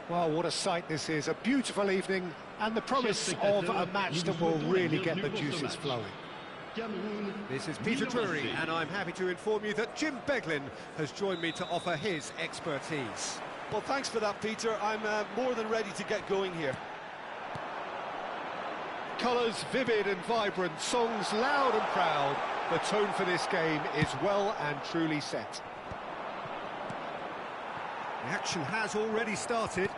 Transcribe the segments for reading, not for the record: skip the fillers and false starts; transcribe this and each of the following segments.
Well, what a sight this is. A beautiful evening and the promise of a match that will really get the juices flowing. This is Peter Drury, and I'm happy to inform you that Jim Beglin has joined me to offer his expertise. Well, thanks for that, Peter. I'm more than ready to get going here. Colours vivid and vibrant, songs loud and proud. The tone for this game is well and truly set. The action has already started.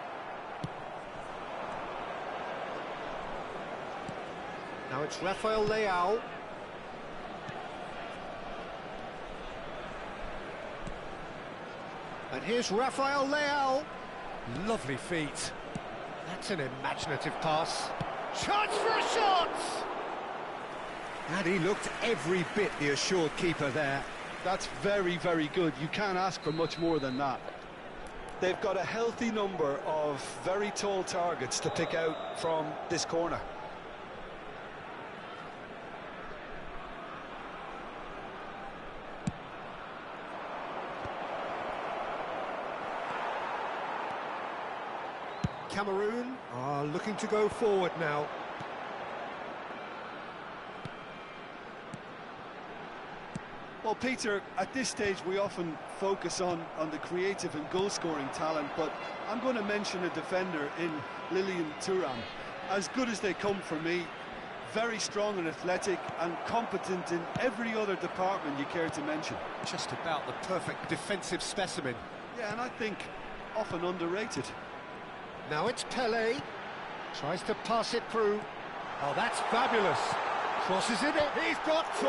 Now it's Rafael Leao. And here's Rafael Leao. Lovely feet. That's an imaginative pass. Chance for a shot! And he looked every bit the assured keeper there. That's very, very good. You can't ask for much more than that. They've got a healthy number of very tall targets to pick out from this corner. Cameroon are looking to go forward now. Well, Peter, at this stage we often focus on the creative and goal-scoring talent, but I'm going to mention a defender in Lilian Thuram. As good as they come for me, very strong and athletic and competent in every other department you care to mention. Just about the perfect defensive specimen. Yeah, and I think often underrated. Now it's Pele. Tries to pass it through. Oh, that's fabulous. Crosses in it. He's got two.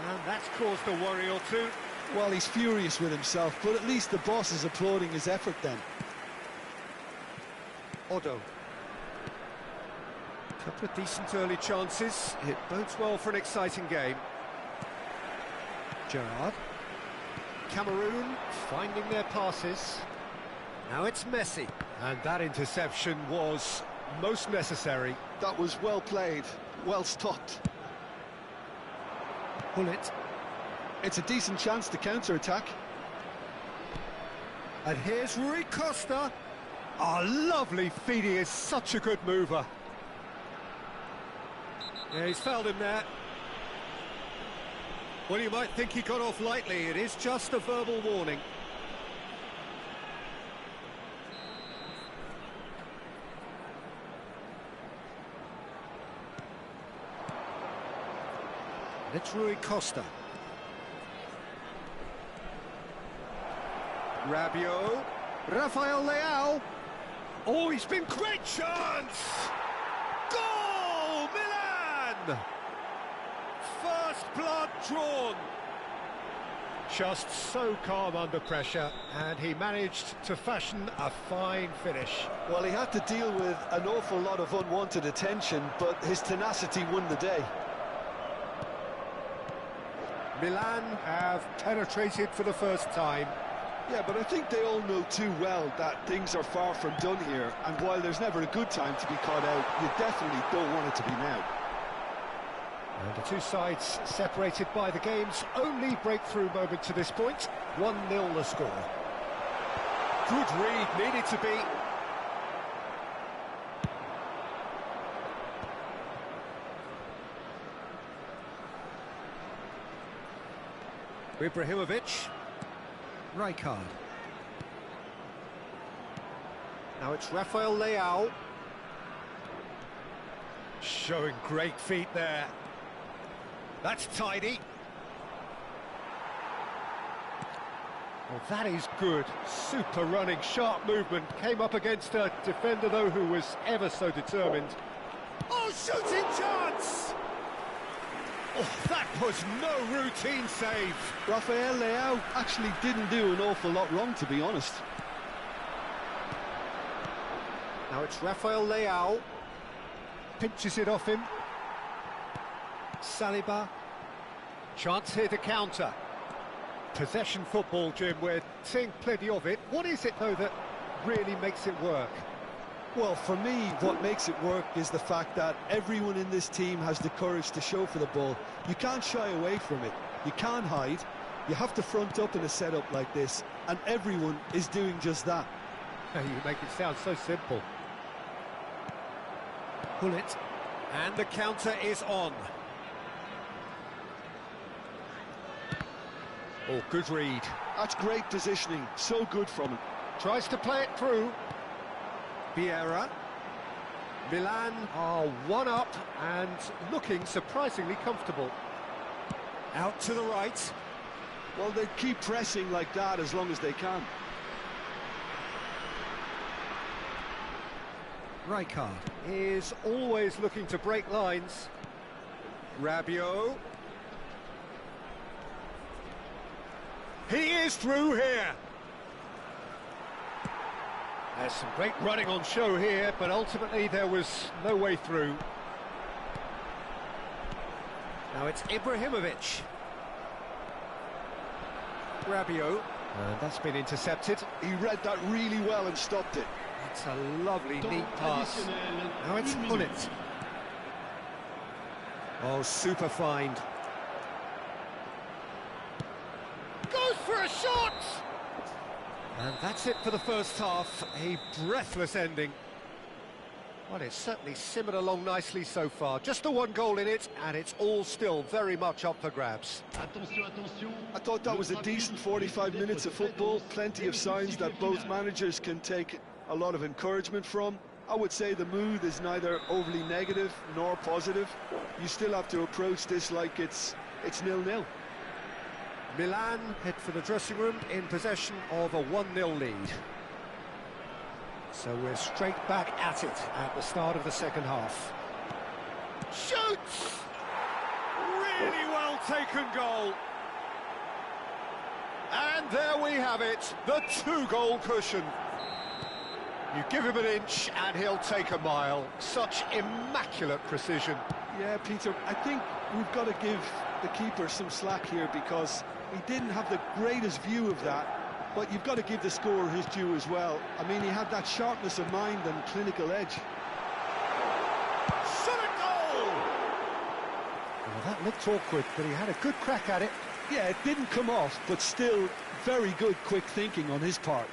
And that's caused a worry or two. Well, he's furious with himself, but at least the boss is applauding his effort then. Odo. Couple of decent early chances. It bodes well for an exciting game. Gerrard. Cameroon finding their passes. Now it's Messi. And that interception was most necessary. That was well played, well stopped. Bullet. It's a decent chance to counter-attack. And here's Rui Costa. Oh, lovely feed. He is such a good mover. Yeah, he's fouled him there. Well, you might think he got off lightly. It is just a verbal warning. It's Rui Costa. Rabiot. Rafael Leao. Oh, he's been great chance! Goal! Milan! First blood drawn. Just so calm under pressure, and he managed to fashion a fine finish. Well, he had to deal with an awful lot of unwanted attention, but his tenacity won the day. Milan have penetrated for the first time. Yeah, but I think they all know too well that things are far from done here, and while there's never a good time to be caught out, you definitely don't want it to be now. And the two sides separated by the game's only breakthrough moment to this point. 1-0 the score. Good read, needed to be. Ibrahimovic. Rijkaard. Now it's Rafael Leao. Showing great feet there. That's tidy. Well, that is good. Super running, sharp movement. Came up against a defender, though, who was ever so determined. Oh, shooting chance! Oh, that was no routine save. Rafael Leao actually didn't do an awful lot wrong, to be honest. Now it's Rafael Leao. Pinches it off him. Saliba. Chance here to counter. Possession football, Jim, we're seeing plenty of it. What is it, though, that really makes it work? Well, for me, what makes it work is the fact that everyone in this team has the courage to show for the ball. You can't shy away from it. You can't hide. You have to front up in a setup like this, and everyone is doing just that. You make it sound so simple. Pull it. And the counter is on. Oh, good read. That's great positioning. So good from him. Tries to play it through. Vieira. Milan are one up and looking surprisingly comfortable. Out to the right. Well, they keep pressing like that as long as they can. Rijkaard is always looking to break lines. Rabiot. He is through here. There's some great running on show here, but ultimately there was no way through. Now it's Ibrahimovic. Rabiot. And that's been intercepted. He read that really well and stopped it. It's a lovely, neat pass. Now it's Gullit. Oh, super find. Goes for a shot! And that's it for the first half. A breathless ending. Well, it's certainly simmered along nicely so far. Just the one goal in it, and it's all still very much up for grabs. I thought that was a decent 45 minutes of football. Plenty of signs that both managers can take a lot of encouragement from. I would say the mood is neither overly negative nor positive. You still have to approach this like it's 0-0. Milan head for the dressing room in possession of a 1-0 lead. So we're straight back at it at the start of the second half. Shoots! Really well taken goal. And there we have it, the 2-goal cushion. You give him an inch and he'll take a mile. Such immaculate precision. Yeah, Peter, I think we've got to give the keeper some slack here because he didn't have the greatest view of that, but you've got to give the scorer his due as well. I mean, he had that sharpness of mind and clinical edge. Shot a goal! Well, that looked awkward, but he had a good crack at it. Yeah, it didn't come off, but still very good quick thinking on his part.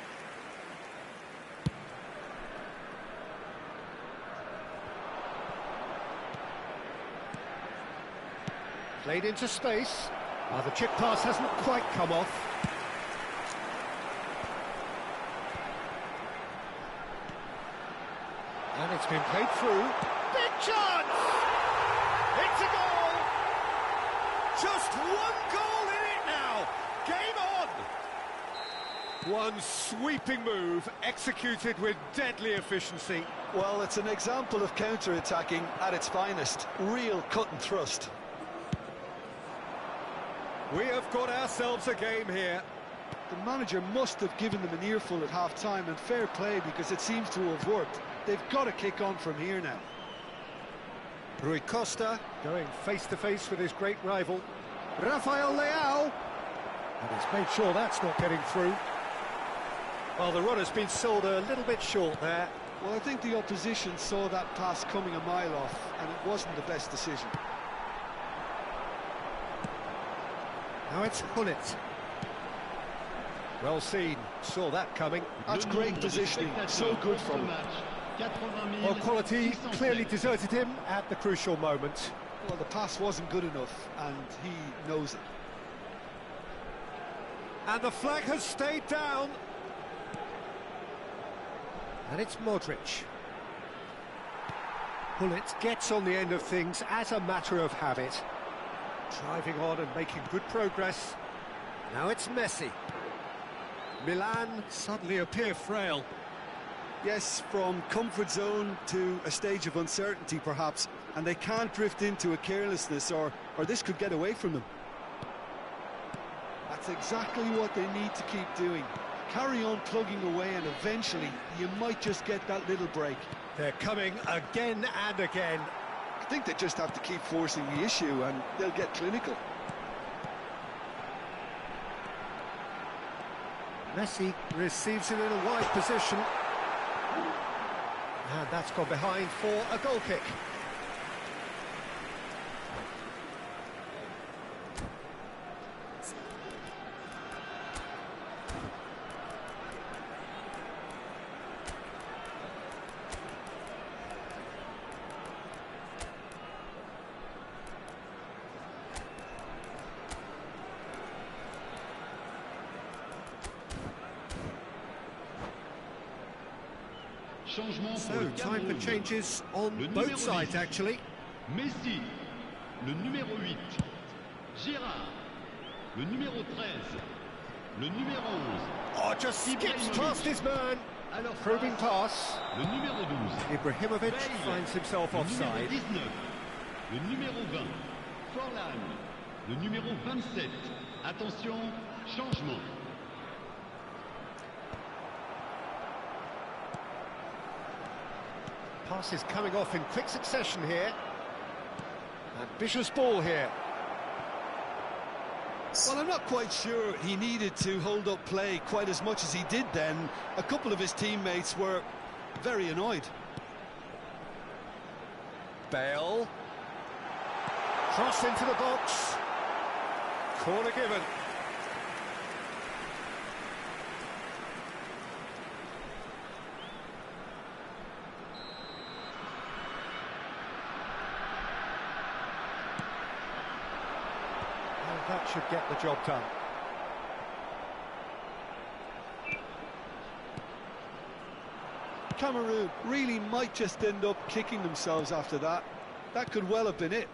Played into space. The chip pass hasn't quite come off. And it's been played through. Big chance! It's a goal! Just one goal in it now! Game on! One sweeping move, executed with deadly efficiency. Well, it's an example of counter-attacking at its finest. Real cut and thrust. We have got ourselves a game here. The manager must have given them an earful at half-time, and fair play because it seems to have worked. They've got to kick on from here now. Rui Costa going face-to-face with his great rival, Rafael Leao. And he's made sure that's not getting through. Well, the run has been sold a little bit short there. Well, I think the opposition saw that pass coming a mile off, and it wasn't the best decision. Now it's Gullit. Well seen, saw that coming. That's great positioning, so good from him. Well, quality clearly deserted him at the crucial moment. Well, the pass wasn't good enough, and he knows it. And the flag has stayed down. And it's Modric. Gullit gets on the end of things as a matter of habit. Driving on and making good progress. Now it's Messi. Milan suddenly appear frail. Yes, from comfort zone to a stage of uncertainty perhaps, and they can't drift into a carelessness or this could get away from them. That's exactly what they need to keep doing. Carry on plugging away and eventually you might just get that little break. They're coming again and again. I think they just have to keep forcing the issue and they'll get clinical. Messi receives it in a wide position. And that's gone behind for a goal kick. So, time for changes on both sides, actually. Messi, le numéro 8. Gérard, le numéro 13. Le numéro 11. Oh, just skips past his man. Probing pass. Le numéro 12. Ibrahimovic finds himself offside. Le numéro 19. Le numéro 20. Forlan. Le numéro 27. Attention, changement. Pass is coming off in quick succession here. Ambitious ball here. Well, I'm not quite sure he needed to hold up play quite as much as he did then. A couple of his teammates were very annoyed. Bale. Cross into the box. Corner given. That should get the job done. Cameroon really might just end up kicking themselves after that. That could well have been it.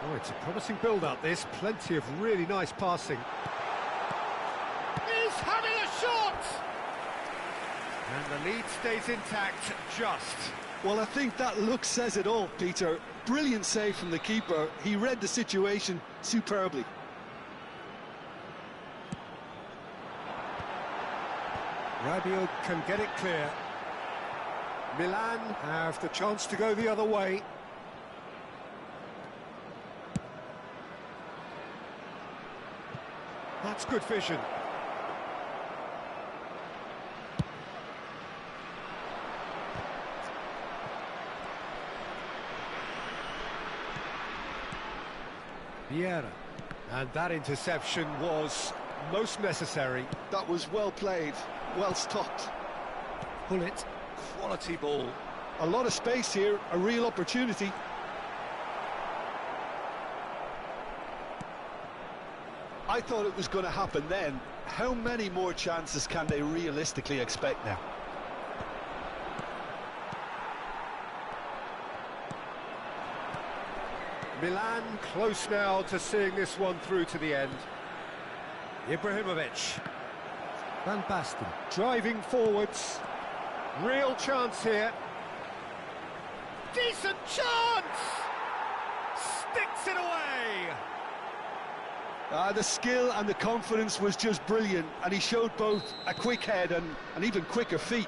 Oh, it's a promising build-up, this. Plenty of really nice passing. He's having a shot! And the lead stays intact, just. Well, I think that look says it all, Peter. Brilliant save from the keeper. He read the situation superbly. Rabiot can get it clear. Milan have the chance to go the other way. That's good vision. Vieira. And that interception was most necessary. That was well played, well stopped. Pull it. Quality ball. A lot of space here, a real opportunity. I thought it was going to happen then. How many more chances can they realistically expect now? Milan close now to seeing this one through to the end. Ibrahimovic. Van Basten driving forwards. Real chance here. Decent chance! Sticks it away! The skill and the confidence was just brilliant, and he showed both a quick head and even quicker feet.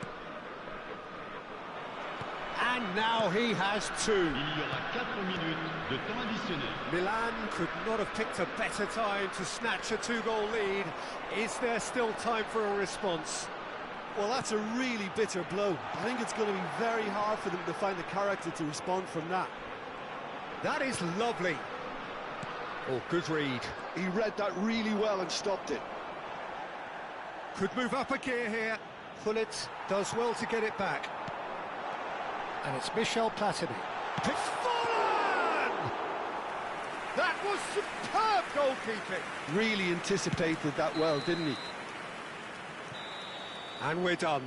And now he has two. Il y aura 4 minutes de temps additionnel. Milan could not have picked a better time to snatch a two-goal lead. Is there still time for a response? Well, that's a really bitter blow. I think it's going to be very hard for them to find the character to respond from that. That is lovely. Oh, good read. He read that really well and stopped it. Could move up a gear here. Pullet does well to get it back. And it's Michel Platini. It's fallen! That was superb goalkeeping. Really anticipated that well, didn't he? And we're done.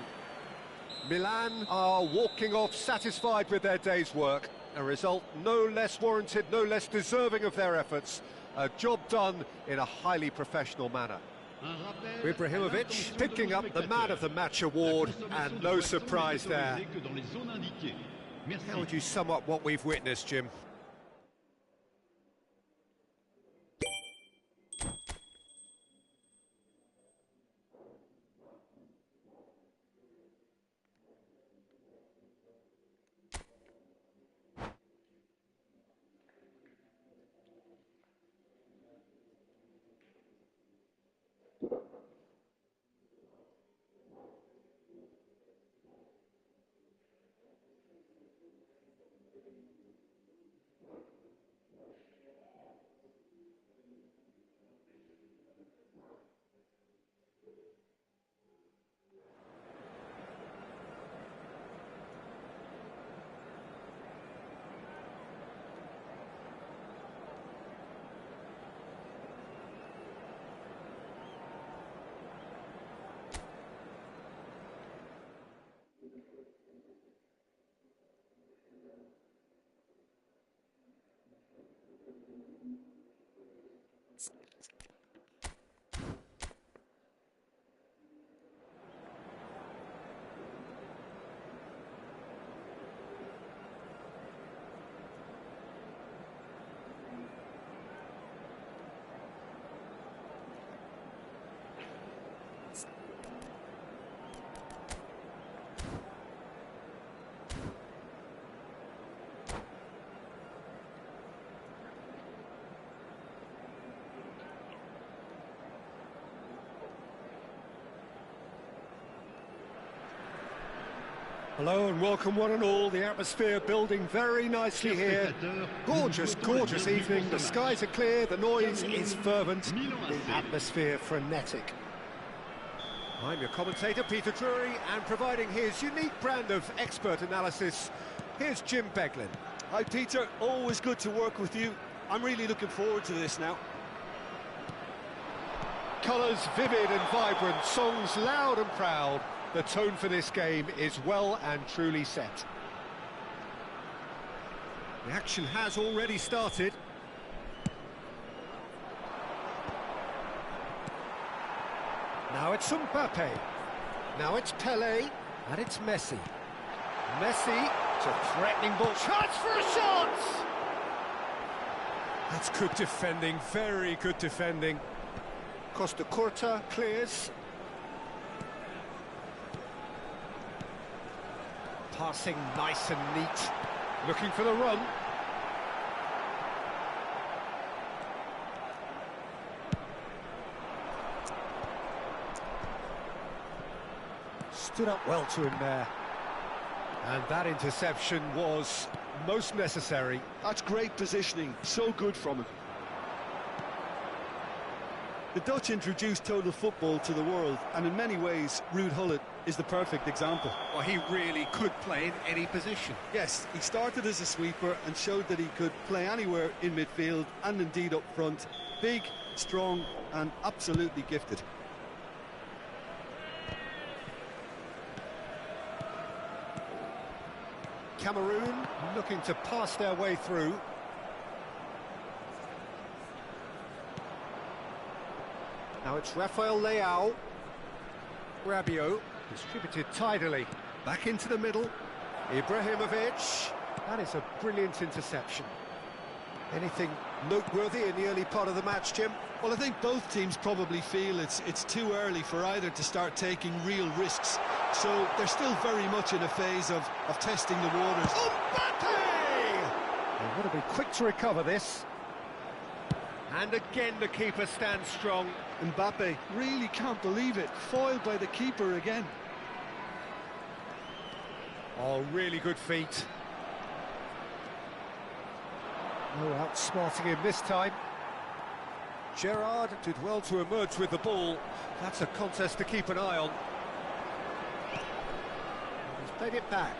Milan are walking off satisfied with their day's work. A result no less warranted, no less deserving of their efforts. A job done in a highly professional manner. Ibrahimovic picking up the Man of the Match award, and no surprise there. How would you sum up what we've witnessed, Jim? Hello and welcome one and all. The atmosphere building very nicely here. Gorgeous, gorgeous evening. The skies are clear, the noise is fervent, the atmosphere frenetic. I'm your commentator, Peter Drury, and providing his unique brand of expert analysis, here's Jim Beglin. Hi Peter, always good to work with you. I'm really looking forward to this now. Colours vivid and vibrant, songs loud and proud. The tone for this game is well and truly set. The action has already started. Now it's Mbappe. Now it's Pelé. And it's Messi. Messi to threatening ball. Chance for a shot! That's good defending, very good defending. Costa Curta clears. Passing nice and neat. Looking for the run. Stood up well to him there. And that interception was most necessary. That's great positioning, so good from him. The Dutch introduced total football to the world, and in many ways, Ruud Gullit is the perfect example. Well, he really could play in any position. Yes, he started as a sweeper and showed that he could play anywhere in midfield and indeed up front. Big, strong and absolutely gifted. Cameroon looking to pass their way through. Now it's Rafael Leao. Rabiot distributed tidily. Back into the middle. Ibrahimovic. That is a brilliant interception. Anything noteworthy in the early part of the match, Jim? Well, I think both teams probably feel it's too early for either to start taking real risks. So they're still very much in a phase of testing the waters. Mbappe! They've got to be quick to recover this. And again the keeper stands strong. Mbappe really can't believe it. Foiled by the keeper again. Oh, really good feet. No outsmarting him this time. Gerrard did well to emerge with the ball. That's a contest to keep an eye on. He's played it back.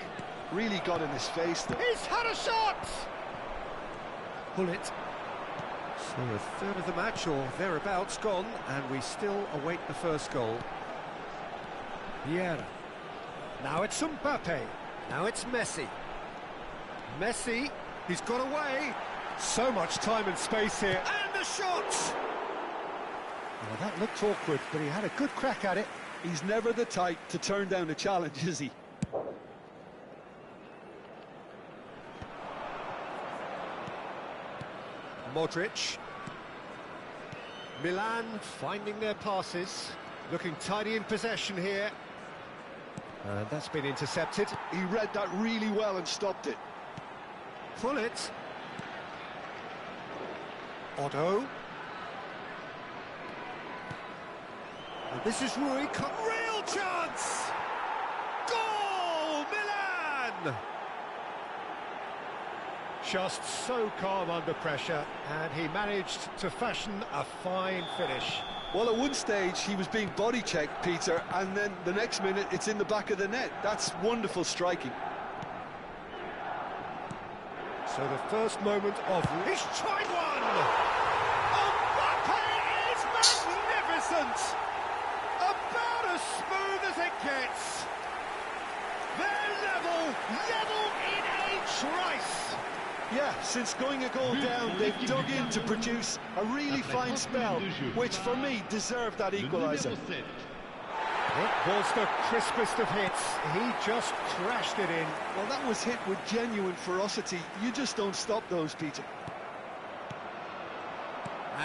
Really got in his face though. He's had a shot! Bullet. So a third of the match or thereabouts gone, and we still await the first goal. Vieira. Now it's Mbappe. Now it's Messi. Messi, he's got away. So much time and space here. And the shot! Well, that looked awkward, but he had a good crack at it. He's never the type to turn down a challenge, is he? Modric. Milan finding their passes, looking tidy in possession here. And that's been intercepted. He read that really well and stopped it. Pull it. Otto. And this is Rui. Real chance! Goal! Milan! Just so calm under pressure, and he managed to fashion a fine finish. Well, at one stage he was being body checked, Peter, and then the next minute it's in the back of the net. That's wonderful striking. So the first moment of... He's tried one! Mbappe is magnificent! About as smooth as it gets. They're level in a trice. Yeah, since going a goal down, they've dug in to produce a really fine spell, which for me deserved that equaliser. It was the crispest of hits. He just crashed it in. Well, that was hit with genuine ferocity. You just don't stop those, Peter.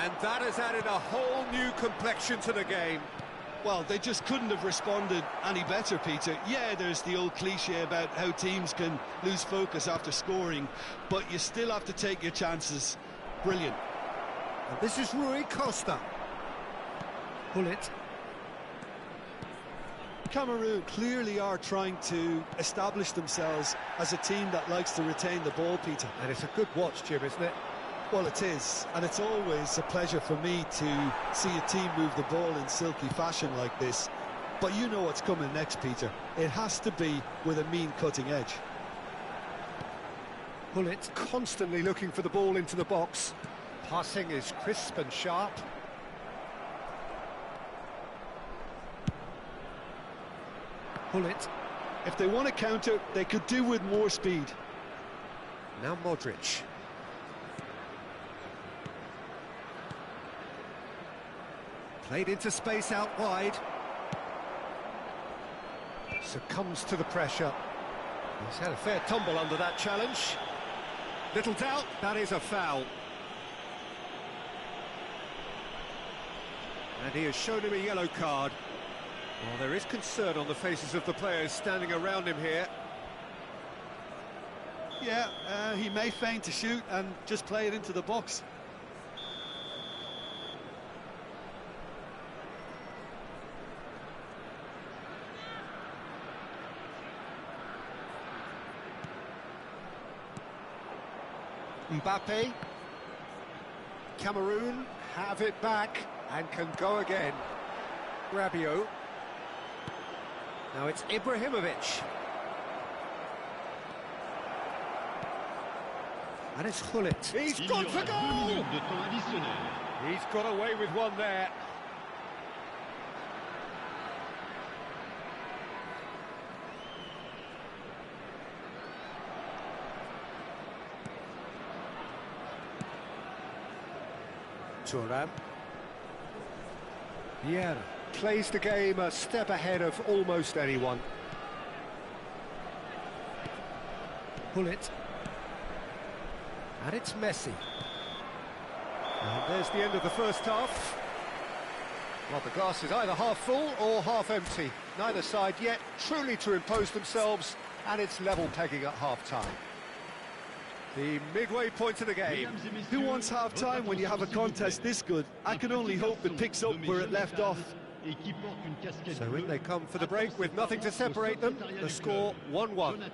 And that has added a whole new complexion to the game. Well, they just couldn't have responded any better, Peter. Yeah, there's the old cliche about how teams can lose focus after scoring, but you still have to take your chances. Brilliant. And this is Rui Costa. Pull it. Cameroon clearly are trying to establish themselves as a team that likes to retain the ball, Peter. And it's a good watch, Jim, isn't it? Well, it is, and it's always a pleasure for me to see a team move the ball in silky fashion like this. But you know what's coming next, Peter. It has to be with a mean cutting edge. Pull it, constantly looking for the ball into the box. Passing is crisp and sharp. Pull it. If they want to counter, they could do with more speed. Now Modric. Played into space out wide. Succumbs to the pressure. He's had a fair tumble under that challenge. Little doubt, that is a foul. And he has shown him a yellow card. Well, there is concern on the faces of the players standing around him here. Yeah, he may feign to shoot and just play it into the box. Mbappe. Cameroon have it back and can go again. Rabiot. Now it's Ibrahimovic. And it's Hullet. He's gone for goal! He's got away with one there. Thuram. Vieira plays the game a step ahead of almost anyone. Pull it. And it's Messi. And there's the end of the first half. Well, the glass is either half full or half empty. Neither side yet truly to impose themselves, and it's level pegging at half-time. The midway point of the game. Who wants half-time when you have a contest this good? I can only hope it picks up where it left off. So in they come for the break with nothing to separate them. The score 1-1.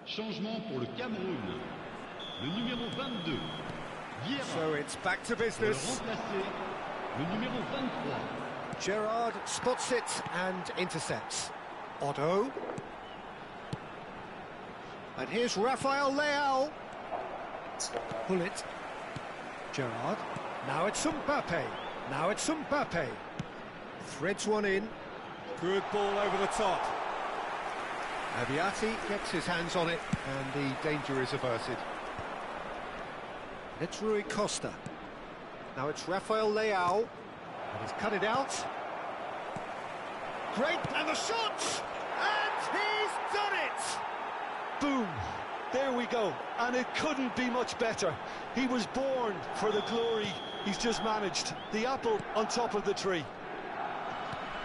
Changement pour le Cameroun. Le numéro 22. Vieira. So it's back to business. Le numéro 23. Gerrard spots it and intercepts. Otto. And here's Rafael Leao. Pull it. Gerrard. Now it's Mbappe. Now it's Mbappe. Threads one in. Good ball over the top. Aviati gets his hands on it, and the danger is averted. It's Rui Costa. Now it's Rafael Leao, and he's cut it out. Great, and the shot! And he's done it! Boom! There we go, and it couldn't be much better. He was born for the glory he's just managed. The apple on top of the tree.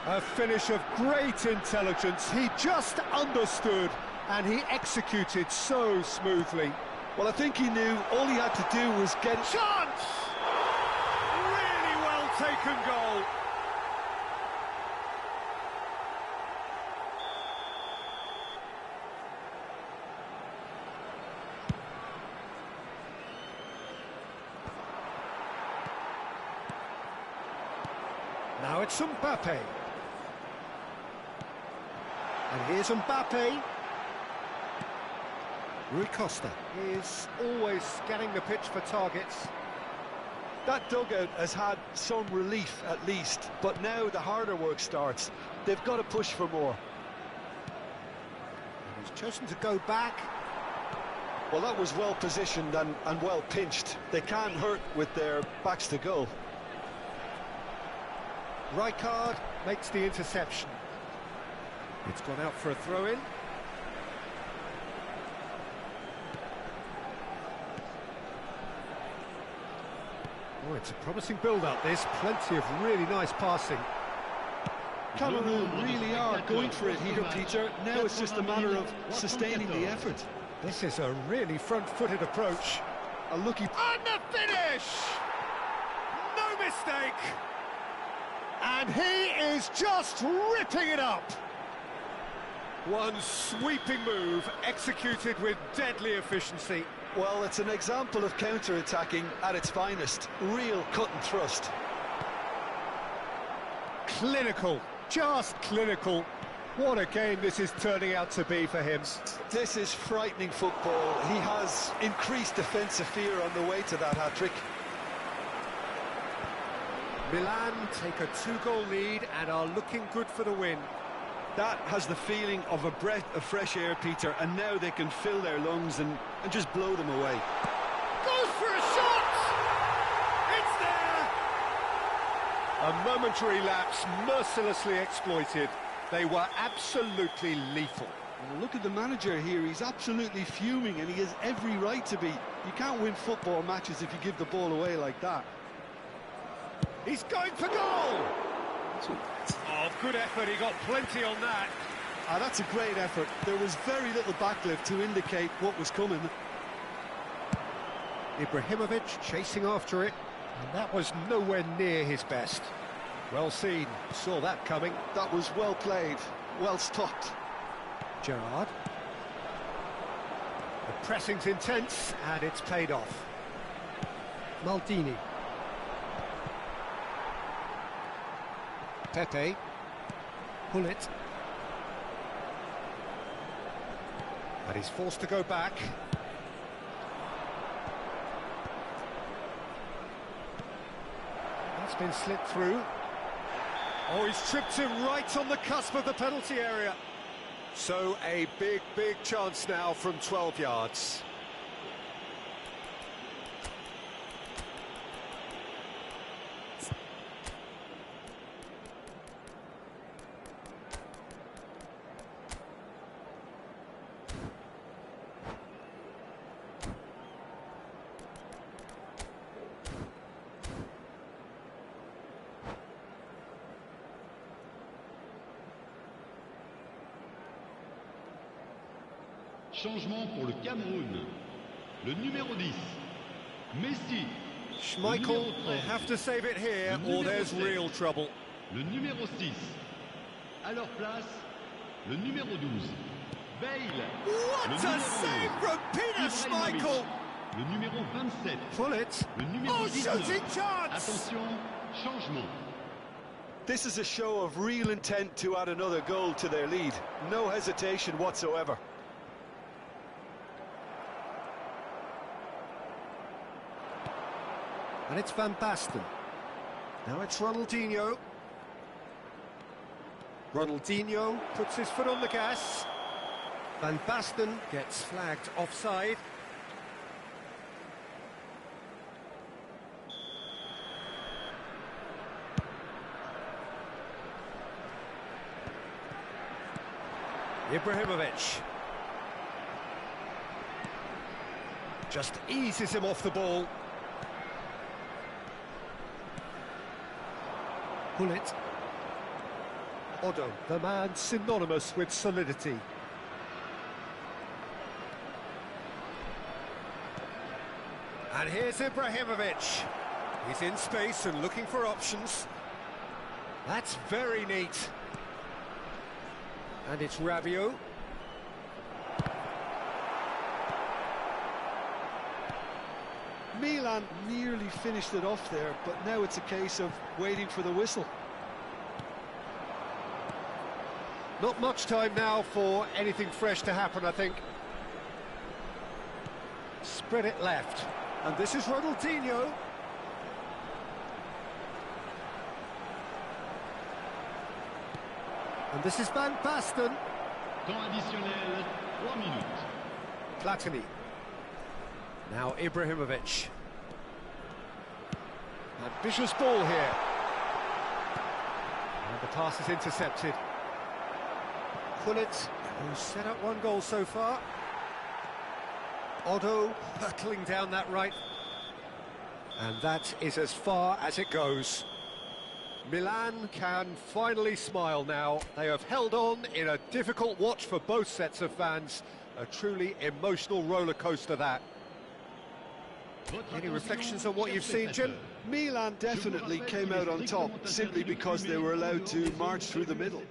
A finish of great intelligence. He just understood, and he executed so smoothly. Well, I think he knew all he had to do was get... Chance! Really well taken goal. Now it's Mbappe. And here's Mbappe. Rui Costa is always scanning the pitch for targets. That dugout has had some relief at least, but now the harder work starts. They've got to push for more. And he's chosen to go back. Well, that was well positioned and well pinched. They can't hurt with their backs to goal. Rijkaard makes the interception. It's gone out for a throw-in. Oh, it's a promising build-up, this. Plenty of really nice passing. Cameroon really are going for it here, Peter. Now it's just a matter of sustaining the effort. This is a really front-footed approach. A lucky... And the finish! No mistake! And he is just ripping it up! One sweeping move, executed with deadly efficiency. Well, it's an example of counter-attacking at its finest. Real cut and thrust. Clinical, just clinical. What a game this is turning out to be for him. This is frightening football. He has increased defensive fear on the way to that hat-trick. Milan take a 2-goal lead and are looking good for the win. That has the feeling of a breath of fresh air, Peter, and now they can fill their lungs and just blow them away. Goes for a shot! It's there! A momentary lapse, mercilessly exploited. They were absolutely lethal. Well, look at the manager here, he's absolutely fuming and he has every right to be. You can't win football matches if you give the ball away like that. He's going for goal! Oh, good effort, he got plenty on that. That's a great effort. There was very little backlift to indicate what was coming. Ibrahimovic chasing after it, and that was nowhere near his best. Well seen, saw that coming. That was well played, well stopped. Gerrard. The pressing's intense, and it's paid off. Maldini. Pepe. Pull it. And he's forced to go back. That's been slipped through. Oh, he's tripped him right on the cusp of the penalty area. So a big, big chance now from 12 yards. Changement pour le Cameroun. Le numéro 10, Messi. Schmeichel will have to save it here, or there's real trouble. Le numéro 6. À leur place, le numéro 12, Bale. What a save from Peter Schmeichel! Le numéro 27. Pull it. Le numéro Oh, 19. shooting chance! Attention, changement. This is a show of real intent to add another goal to their lead. No hesitation whatsoever. And it's Van Basten. Now it's Ronaldinho. Ronaldinho puts his foot on the gas. Van Basten gets flagged offside. Ibrahimovic. Just eases him off the ball. Gullit. Odo, the man synonymous with solidity. And here's Ibrahimovic. He's in space and looking for options. That's very neat. And it's Rabiot. Milan nearly finished it off there, but now it's a case of waiting for the whistle. Not much time now for anything fresh to happen, I think. Spread it left. And this is Ronaldinho. And this is Van Basten. Temps additionnel, 3 minutes. Platini. Now Ibrahimovic. Ambitious ball here. And the pass is intercepted. Gullit, who's set up one goal so far. Odo hurtling down that right. And that is as far as it goes. Milan can finally smile now. They have held on in a difficult watch for both sets of fans. A truly emotional roller coaster, that. Any reflections on what you've seen, Jim? Milan definitely came out on top simply because they were allowed to march through the middle.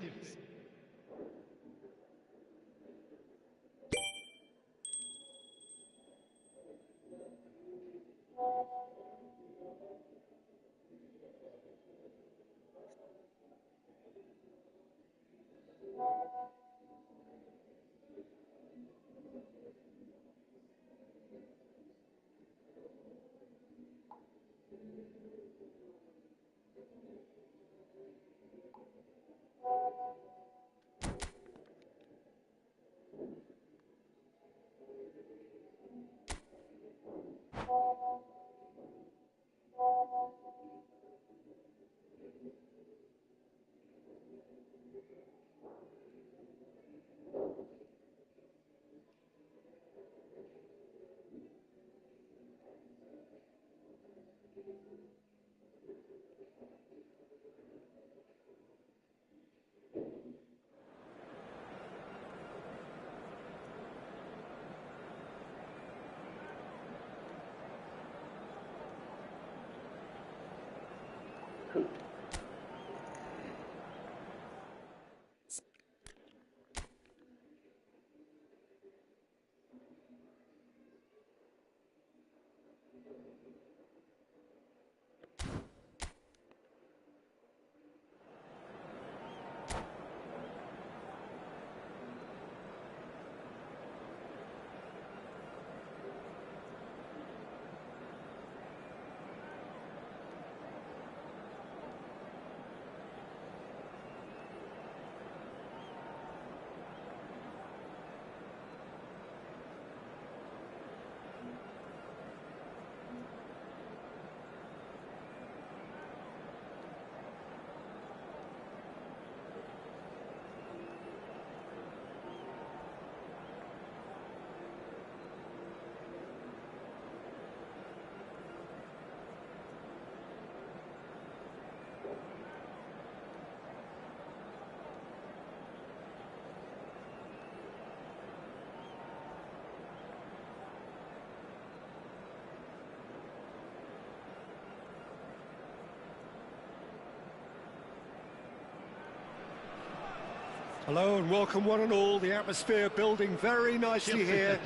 Hello and welcome one and all. The atmosphere building very nicely here.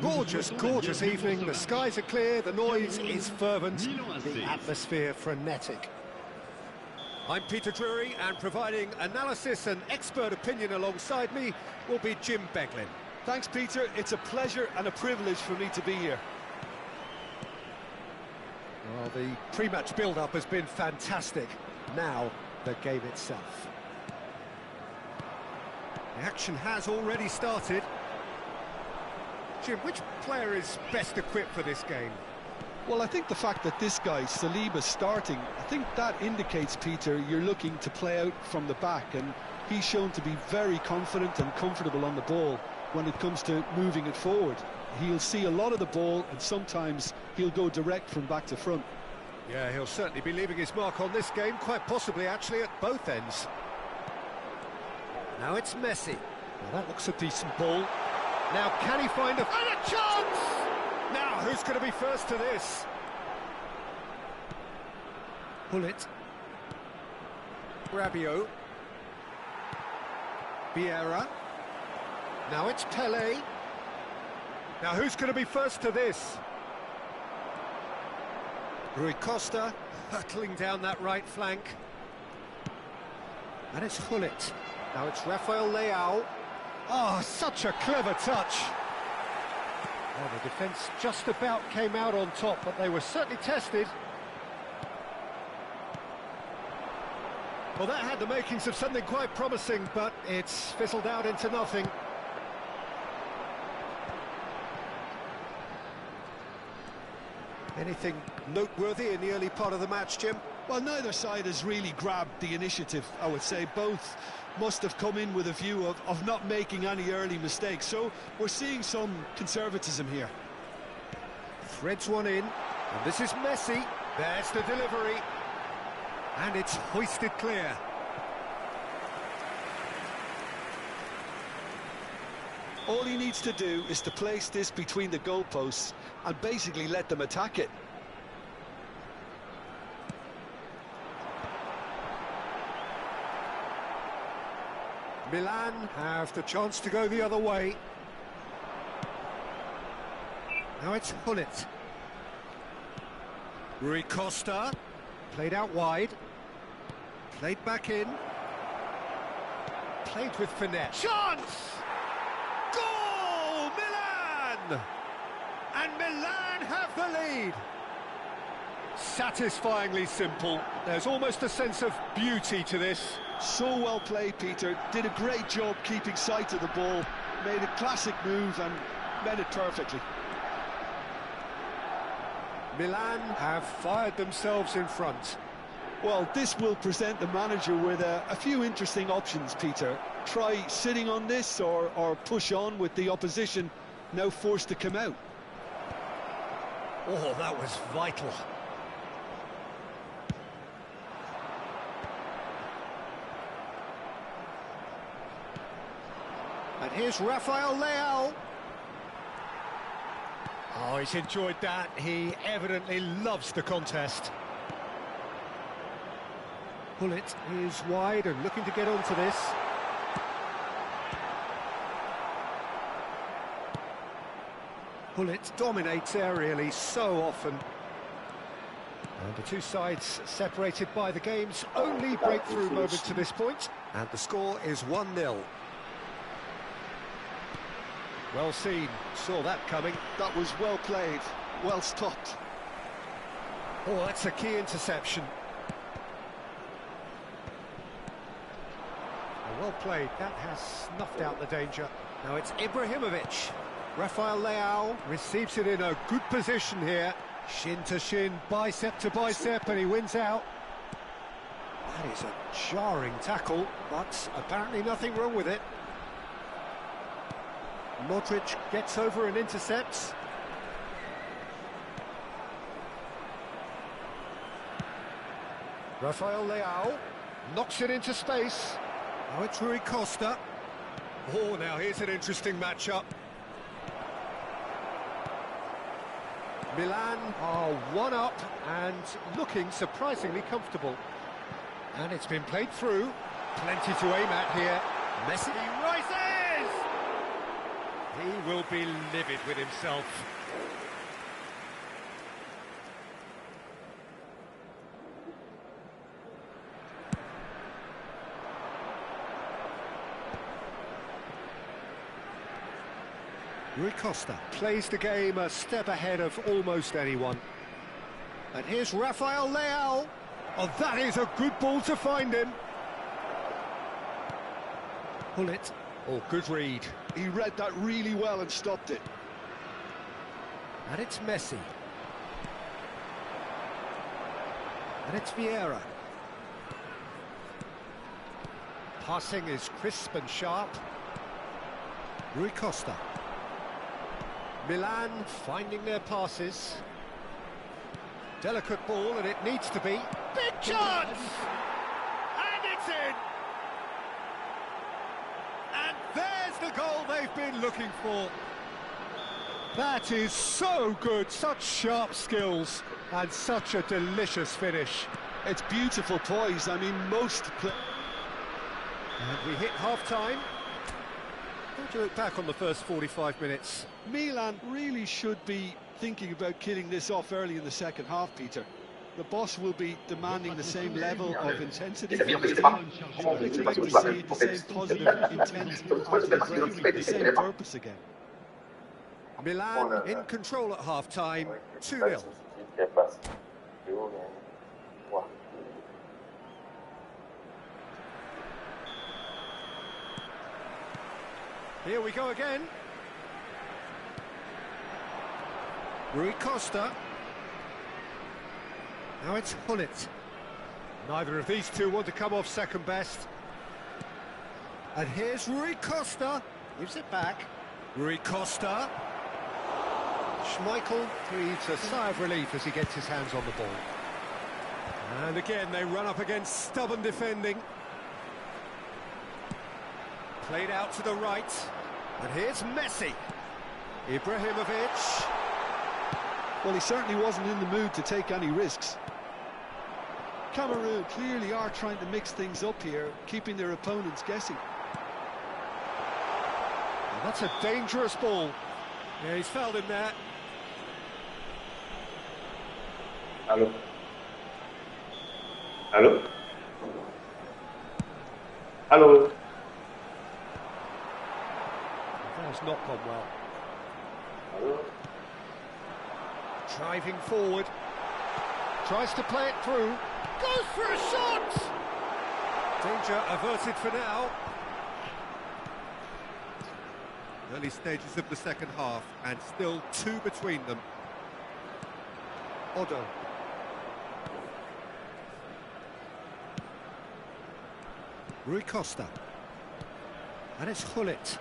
Gorgeous, gorgeous evening. The skies are clear, the noise is fervent, the atmosphere frenetic. I'm Peter Drury, and providing analysis and expert opinion alongside me will be Jim Beglin. Thanks, Peter. It's a pleasure and a privilege for me to be here. Well, the pre-match build-up has been fantastic. Now, the game itself. The action has already started. Jim, which player is best equipped for this game? Well, I think the fact that this guy, Saliba's starting, I think that indicates, Peter, you're looking to play out from the back, and he's shown to be very confident and comfortable on the ball when it comes to moving it forward. He'll see a lot of the ball, and sometimes he'll go direct from back to front. Yeah, he'll certainly be leaving his mark on this game, quite possibly actually at both ends. Now it's Messi. Well, that looks a decent ball. Now can he find a... And a chance! Now who's going to be first to this? Bullet. Rabiot. Vieira. Now it's Pele. Now who's going to be first to this? Rui Costa hurtling down that right flank. And it's Gullit. Now it's Rafael Leao. Oh, such a clever touch. Well, the defence just about came out on top, but they were certainly tested. Well, that had the makings of something quite promising, but it's fizzled out into nothing. Anything noteworthy in the early part of the match, Jim? Well, neither side has really grabbed the initiative, I would say. Both must have come in with a view of not making any early mistakes. So we're seeing some conservatism here. Threads one in, and this is Messi. There's the delivery. And it's hoisted clear. All he needs to do is to place this between the goalposts and basically let them attack it. Milan have the chance to go the other way. Now it's Gullit. Rui Costa, played out wide. Played back in. Played with finesse. Chance! Goal! Milan! And Milan have the lead. Satisfyingly simple. There's almost a sense of beauty to this. So well played, Peter. Did a great job keeping sight of the ball. Made a classic move and met it perfectly. Milan have fired themselves in front. Well, this will present the manager with a few interesting options, Peter. Try sitting on this or push on with the opposition now forced to come out. Oh, that was vital. And here's Rafael Leao. Oh, he's enjoyed that. He evidently loves the contest. Gullit is wide and looking to get onto this. Gullit dominates aerially so often. And the two sides separated by the game's only breakthrough moment to this point. And the score is 1-0. Well seen, saw that coming. That was well played, well stopped. Oh, that's a key interception. Well played, that has snuffed out the danger. Now it's Ibrahimovic. Rafael Leao receives it in a good position here. Shin to shin, bicep to bicep, and he wins out. That is a jarring tackle, but apparently nothing wrong with it. Modric gets over and intercepts. Rafael Leao knocks it into space. Now it's Rui Costa. Oh, now here's an interesting matchup. Milan are one up and looking surprisingly comfortable. And it's been played through. Plenty to aim at here. Messi rises! He will be livid with himself. Rui Costa plays the game a step ahead of almost anyone. And here's Rafael Leao. Oh, that is a good ball to find him. Gullit. Oh, good read. He read that really well and stopped it. And it's Messi. And it's Vieira. Passing is crisp and sharp. Rui Costa. Milan finding their passes. Delicate ball, and it needs to be. Big chance! And it's in! And there's the goal they've been looking for. That is so good, such sharp skills, and such a delicious finish. It's beautiful poise. I mean, And we hit half-time. How do you look back on the first 45 minutes? Milan really should be thinking about killing this off early in the second half, Peter. The boss will be demanding the same level of intensity from his team. I expect to see the same positive intent after the break, the same purpose again. Milan in control at half-time, 2-0. Here we go again. Rui Costa. Now it's Hullet. Neither of these two want to come off second best. And here's Rui Costa. Gives it back. Rui Costa. Schmeichel breathes a sigh of relief as he gets his hands on the ball. And again, they run up against stubborn defending. Played out to the right. And here's Messi. Ibrahimovic. Well, he certainly wasn't in the mood to take any risks. Cameroon clearly are trying to mix things up here, keeping their opponents guessing. And that's a dangerous ball. Yeah, he's fouled him there. Allô? Allô? Allô? That's not gone well. Allô? Driving forward. Tries to play it through. Goes for a shot! Danger averted for now. Early stages of the second half, and still two between them. Odo. Rui Costa. And it's Hullet.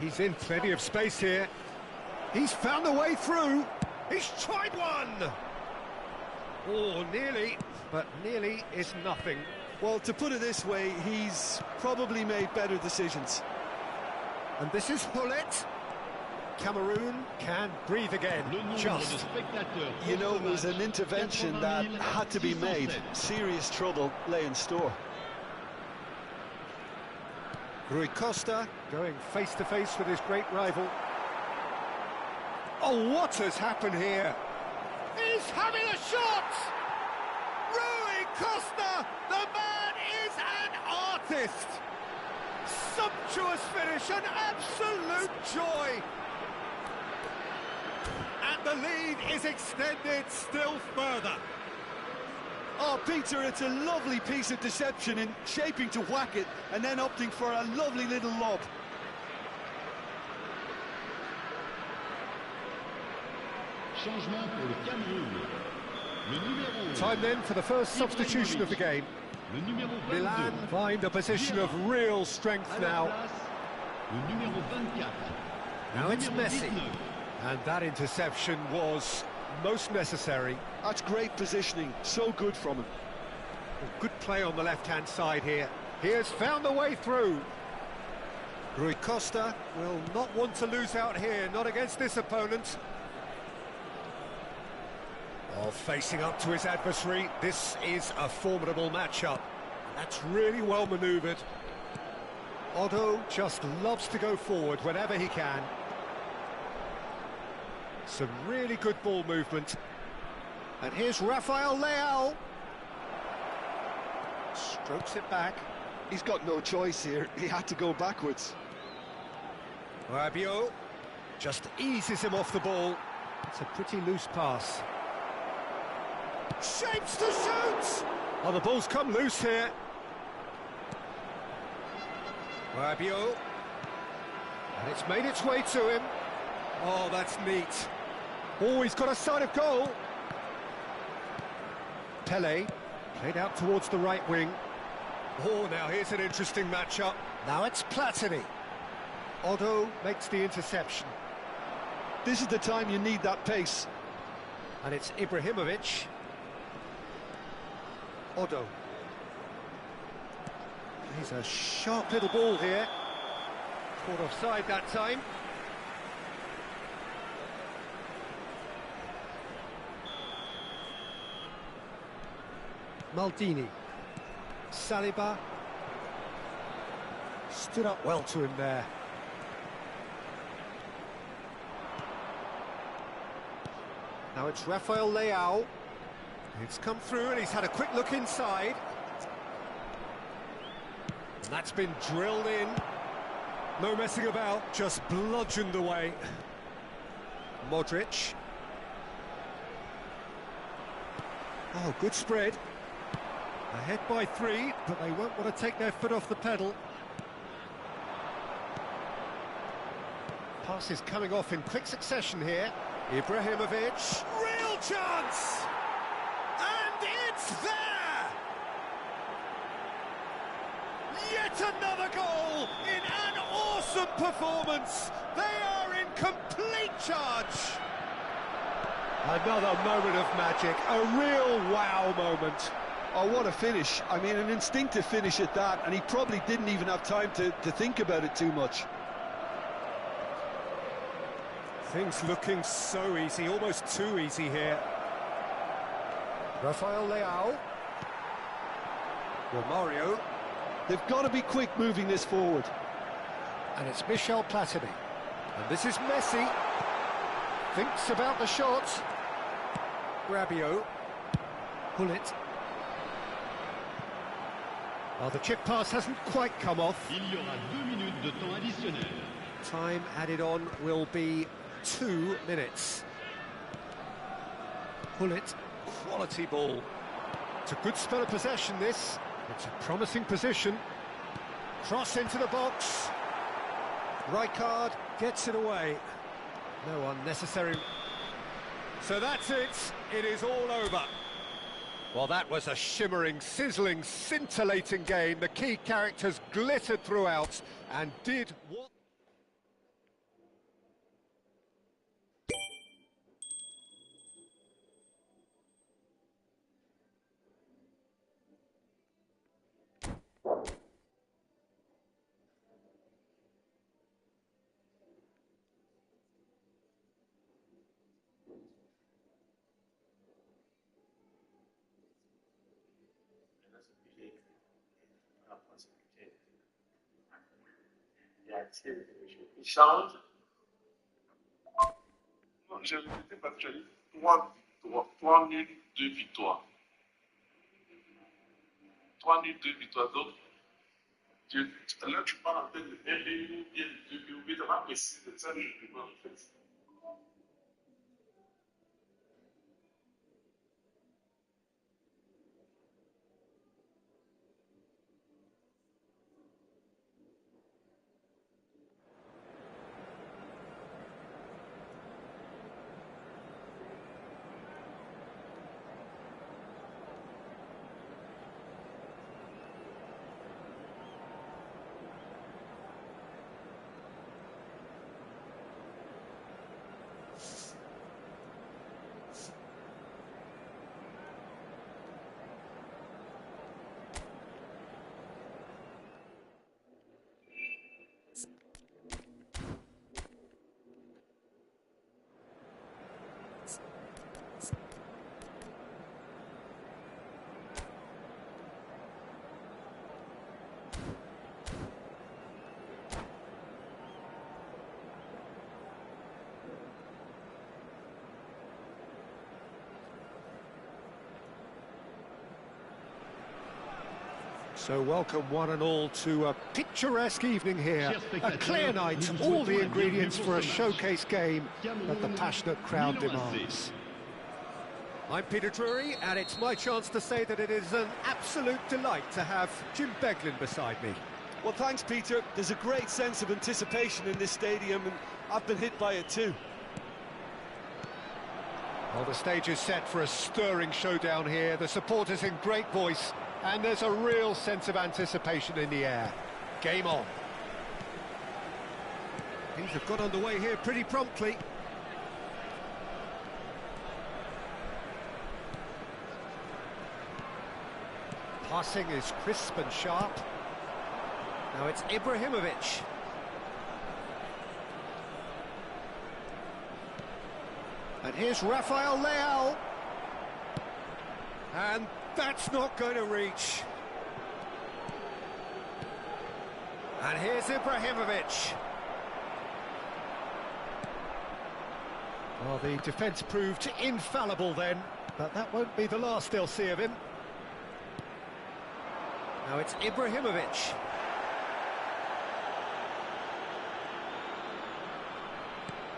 He's in plenty of space here. He's found a way through. He's tried one. Oh, nearly, but nearly is nothing. Well, to put it this way, he's probably made better decisions. And this is Hullet. Cameroon can breathe again. Just. You know, it was an intervention that had to be made. Serious trouble lay in store. Rui Costa going face-to-face with his great rival. Oh, what has happened here? He's having a shot! Rui Costa, the man is an artist! Sumptuous finish, an absolute joy! And the lead is extended still further. Oh, Peter, it's a lovely piece of deception in shaping to whack it and then opting for a lovely little lob. Changement pour le Cameroun. Le numéro... Time then for the first substitution of the game. Le numéro 22. Milan find a position of real strength now. Le numéro 24. Now it's Messi. And that interception was most necessary. That's great positioning, so good from him. Good play on the left-hand side here. He has found a way through. Rui Costa will not want to lose out here, not against this opponent. Oh, facing up to his adversary, this is a formidable matchup. That's really well manoeuvred. Odo just loves to go forward whenever he can. Some really good ball movement. And here's Rafael Leao. Strokes it back. He's got no choice here. He had to go backwards. Rabiot just eases him off the ball. It's a pretty loose pass. Shapes to shoot! Oh, the ball's come loose here. Rabiot. And it's made its way to him. Oh, that's neat. Oh, he's got a sight of goal. Pele played out towards the right wing. Oh, now here's an interesting matchup. Now it's Platini. Otto makes the interception. This is the time you need that pace. And it's Ibrahimovic. Otto. He's a sharp little ball here. Caught offside that time. Maldini. Saliba. Stood up well to him there. Now it's Rafael Leao. It's come through and he's had a quick look inside. And that's been drilled in. No messing about, just bludgeoned away. Modric. Oh, good spread. Ahead by 3, but they won't want to take their foot off the pedal. Passes coming off in quick succession here. Ibrahimovic. Real chance! And it's there! Yet another goal in an awesome performance. They are in complete charge. Another moment of magic, a real wow moment. Oh, what a finish. I mean, an instinctive finish at that, and he probably didn't even have time to think about it too much. Things looking so easy, almost too easy here. Rafael Leao. Romario. They've got to be quick moving this forward. And it's Michel Platini. And this is Messi. Thinks about the shot. Rabiot. Gullit. Oh, the chip pass hasn't quite come off. Il y aura 2 minutes de temps additionnel. Time added on will be 2 minutes. Gullit. Quality ball. It's a good spell of possession, this. It's a promising position. Cross into the box. Rijkaard gets it away. No unnecessary. So that's it. It is all over. Well, that was a shimmering, sizzling, scintillating game. The key characters glittered throughout and did what... Il change. Non, j'ai répété parce que 3 nuls, 2 victoires. 3 nuls, 2 victoires. Donc, là, tu parles en tête de 1 ou bien de 2 buts, tu n'as pas précisé ça, je ne peux pas en fait. So welcome one and all to a picturesque evening here, a clear night, all the ingredients for a showcase game that the passionate crowd demands. I'm Peter Drury, and it's my chance to say that it is an absolute delight to have Jim Beglin beside me. Well, thanks, Peter. There's a great sense of anticipation in this stadium, and I've been hit by it too. Well, the stage is set for a stirring showdown here. The supporters in great voice And there's a real sense of anticipation in the air. Game on. Things have got underway here pretty promptly. Passing is crisp and sharp. Now it's Ibrahimovic. And here's Rafael Leao. And that's not going to reach. And here's Ibrahimovic. Well, the defence proved infallible then, but that won't be the last they'll see of him. Now it's Ibrahimovic.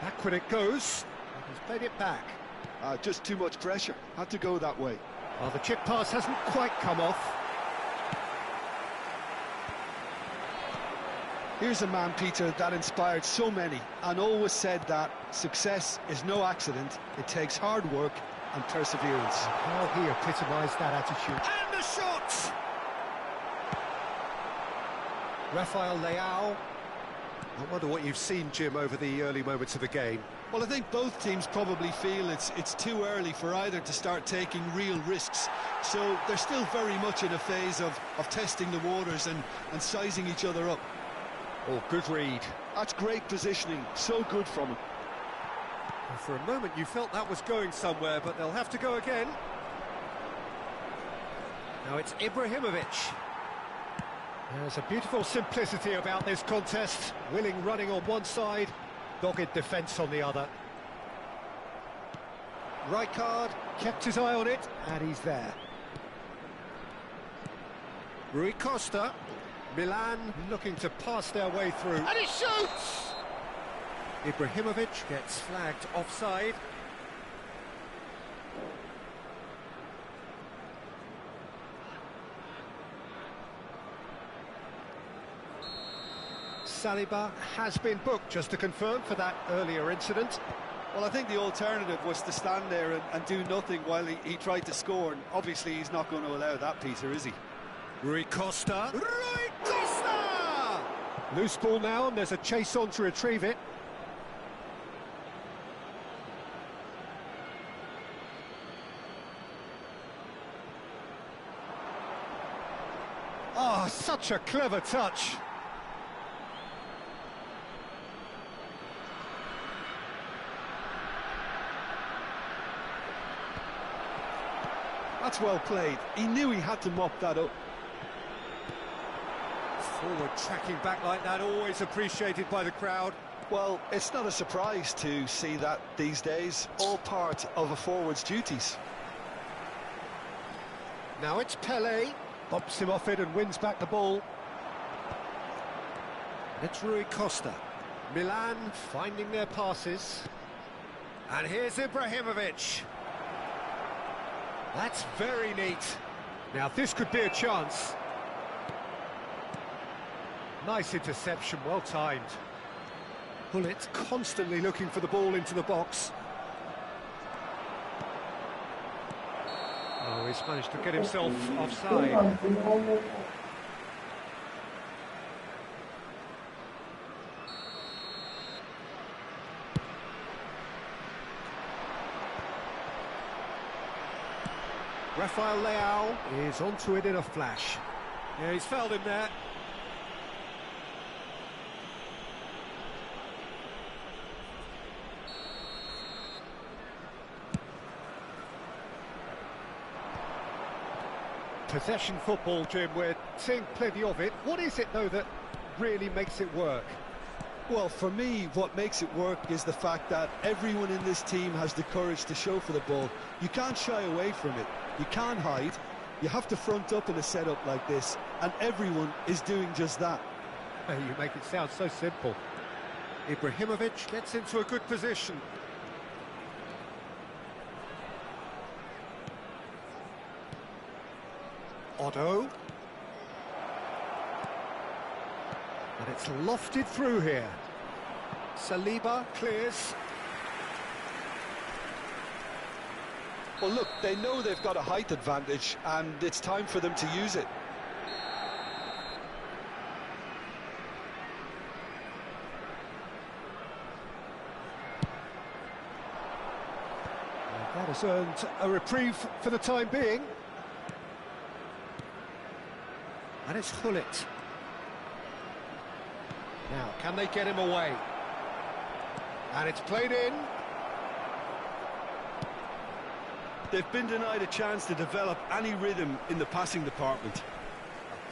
Backward it goes. He's played it back. Just too much pressure. Had to go that way. Well, the chip pass hasn't quite come off. Here's a man, Peter, that inspired so many and always said that success is no accident. It takes hard work and perseverance. How he epitomised that attitude. And the shot! Rafael Leao. I wonder what you've seen, Jim, over the early moments of the game. Well, I think both teams probably feel it's too early for either to start taking real risks. So they're still very much in a phase of testing the waters and sizing each other up. Oh, good read. That's great positioning, so good from him. Well, for a moment you felt that was going somewhere, but they'll have to go again. Now it's Ibrahimovic. There's a beautiful simplicity about this contest. Willing running on one side, dogged defence on the other. Rijkaard kept his eye on it, and he's there. Rui Costa. Milan looking to pass their way through. And he shoots! Ibrahimovic gets flagged offside. Saliba has been booked, just to confirm, for that earlier incident. Well, I think the alternative was to stand there and do nothing while he tried to score, and obviously he's not going to allow that, Peter, is he? Rui Costa. Rui Costa! Loose ball now, and there's a chase on to retrieve it. Oh, such a clever touch. That's well played. He knew he had to mop that up. Forward tracking back like that, always appreciated by the crowd. Well, it's not a surprise to see that these days, all part of a forward's duties. Now it's Pelé, bumps him off it and wins back the ball. And it's Rui Costa. Milan finding their passes. And here's Ibrahimovic. That's very neat. Now this could be a chance. Nice interception, well timed. Bullet constantly looking for the ball into the box. Oh, he's managed to get himself offside. Rafael Leao is onto it in a flash. Yeah, he's fouled him there. Possession football, Jim, we're seeing plenty of it. What is it, though, that really makes it work? Well, for me, what makes it work is the fact that everyone in this team has the courage to show for the ball. You can't shy away from it. You can't hide. You have to front up in a setup like this, and everyone is doing just that. You make it sound so simple. Ibrahimovic gets into a good position. Otto. And it's lofted through here. Saliba clears. Well, look, they know they've got a height advantage, and it's time for them to use it. That has earned a reprieve for the time being. And it's Hullet. Now, can they get him away? And it's played in. They've been denied a chance to develop any rhythm in the passing department.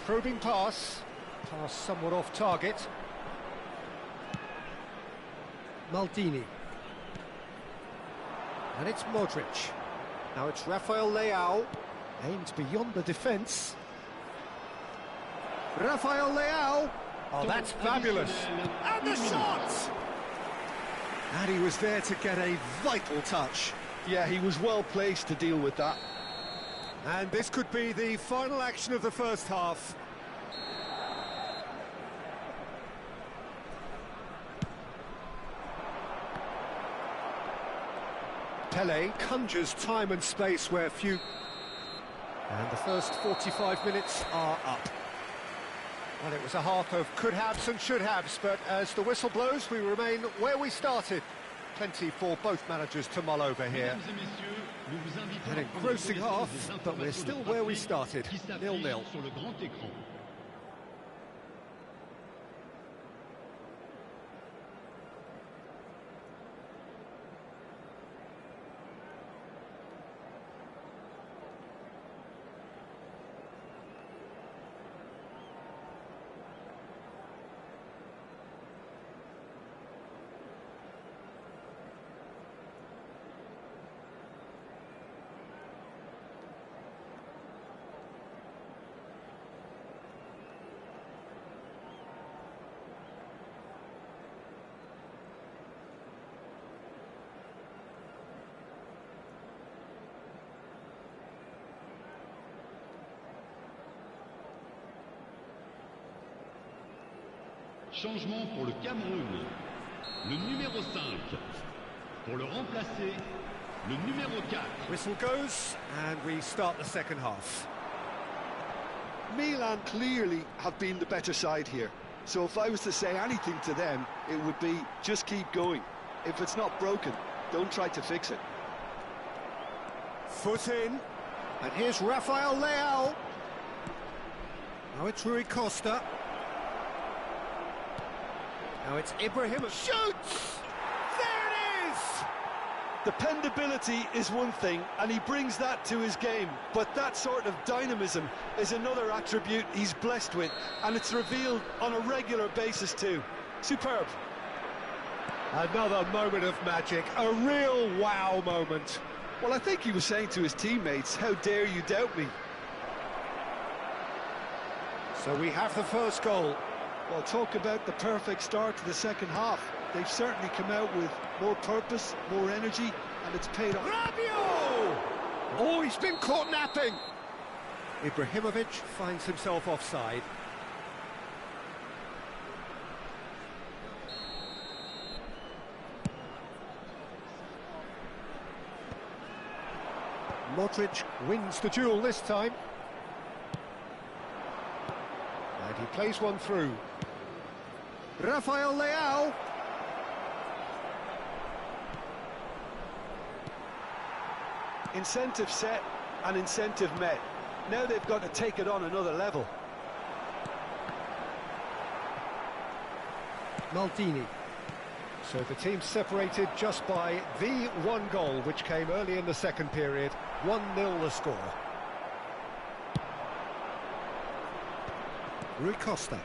Probing pass. Pass somewhat off target. Maldini. And it's Modric. Now it's Rafael Leao. Aimed beyond the defence. Rafael Leao. Oh, that's fabulous. And the shot! And he was there to get a vital touch. Yeah, he was well placed to deal with that. And this could be the final action of the first half. Pele conjures time and space where few... And the first 45 minutes are up. Well, it was a half of could-haves and should-haves, but as the whistle blows, we remain where we started. Plenty for both managers to mull over here. An engrossing half, but we're still where we started, 0-0. Changement pour le Cameroun. Le numéro 5. Pour le remplacer, le numéro 4. Whistle goes, and we start the second half. Milan clearly have been the better side here. So if I was to say anything to them, it would be just keep going. If it's not broken, don't try to fix it. Foot in, and here's Rafael Leao. Now it's Rui Costa. Now it's Ibrahim. Shoots! There it is! Dependability is one thing, and he brings that to his game, but that sort of dynamism is another attribute he's blessed with, and it's revealed on a regular basis too. Superb. Another moment of magic, a real wow moment. Well, I think he was saying to his teammates, how dare you doubt me? So we have the first goal. Well, talk about the perfect start to the second half. They've certainly come out with more purpose, more energy, and it's paid off. Rabiot! Oh, he's been caught napping. Ibrahimovic finds himself offside. Modric wins the duel this time. And he plays one through. Rafael Leao. Incentive set and incentive met. Now they've got to take it on another level. Maldini. So the team separated just by the one goal, which came early in the second period. 1-0 the score. Rui Costa.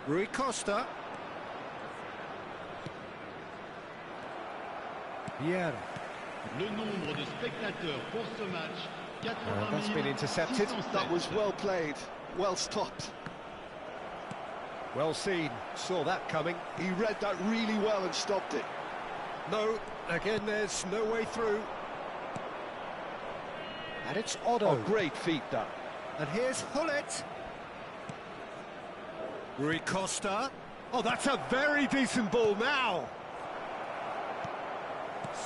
Rui Costa. Vieira. Le nombre de spectateurs pour ce match, 80 That's been intercepted. That was well played, well stopped. Well seen, saw that coming. He read that really well and stopped it. No, again there's no way through. And it's Otto. Oh, great feat that. And here's Hullet. Rui Costa. Oh, that's a very decent ball now.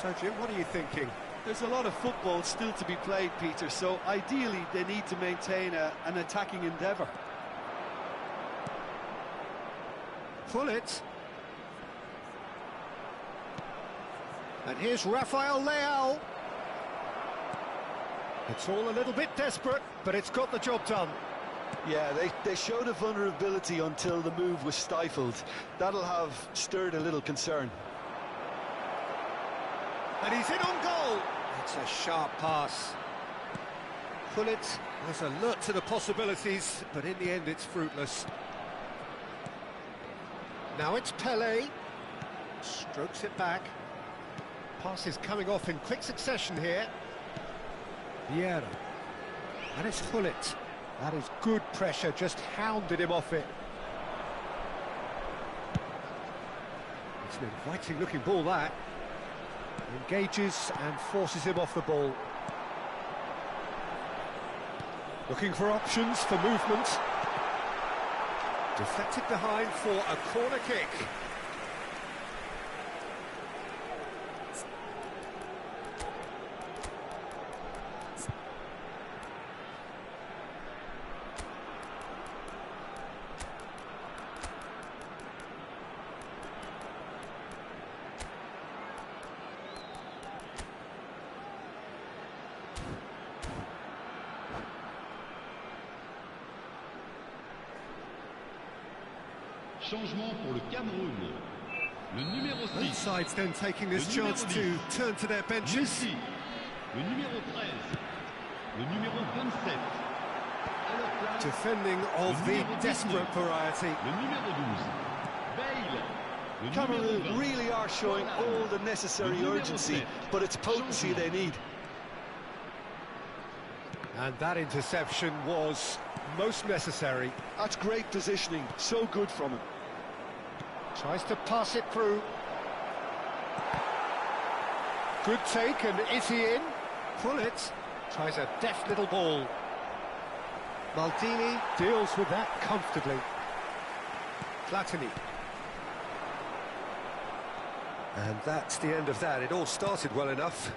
So, Jim, what are you thinking? There's a lot of football still to be played, Peter, so ideally they need to maintain an attacking endeavour. Pull it. And here's Rafael Leao. It's all a little bit desperate, but it's got the job done. Yeah, they showed a vulnerability until the move was stifled. That'll have stirred a little concern. And he's in on goal. It's a sharp pass. Pull it. There's alert to the possibilities, but in the end it's fruitless. Now it's Pele. Strokes it back. Pass is coming off in quick succession here. Vieira. And it's Hullet. That is good pressure, just hounded him off it. It's an inviting looking ball, that. Engages and forces him off the ball. Looking for options for movement. Deflected behind for a corner kick. Changement pour le Cameroun. Le numéro 6. Both sides then taking this chance to turn to their benches. Messi. Le numéro 13. Le numéro 27. À leur place, Defending of le the numéro desperate 19. variety. Le numéro 12. Bale. Le numéro Cameroon 20. really are showing all the necessary Le numéro urgency, 7. but it's potency they need. And that interception was most necessary. That's great positioning, so good from him. Tries to pass it through. Good take, and is he in? Pull it. Tries a deft little ball. Maldini deals with that comfortably. Platini. And that's the end of that. It all started well enough.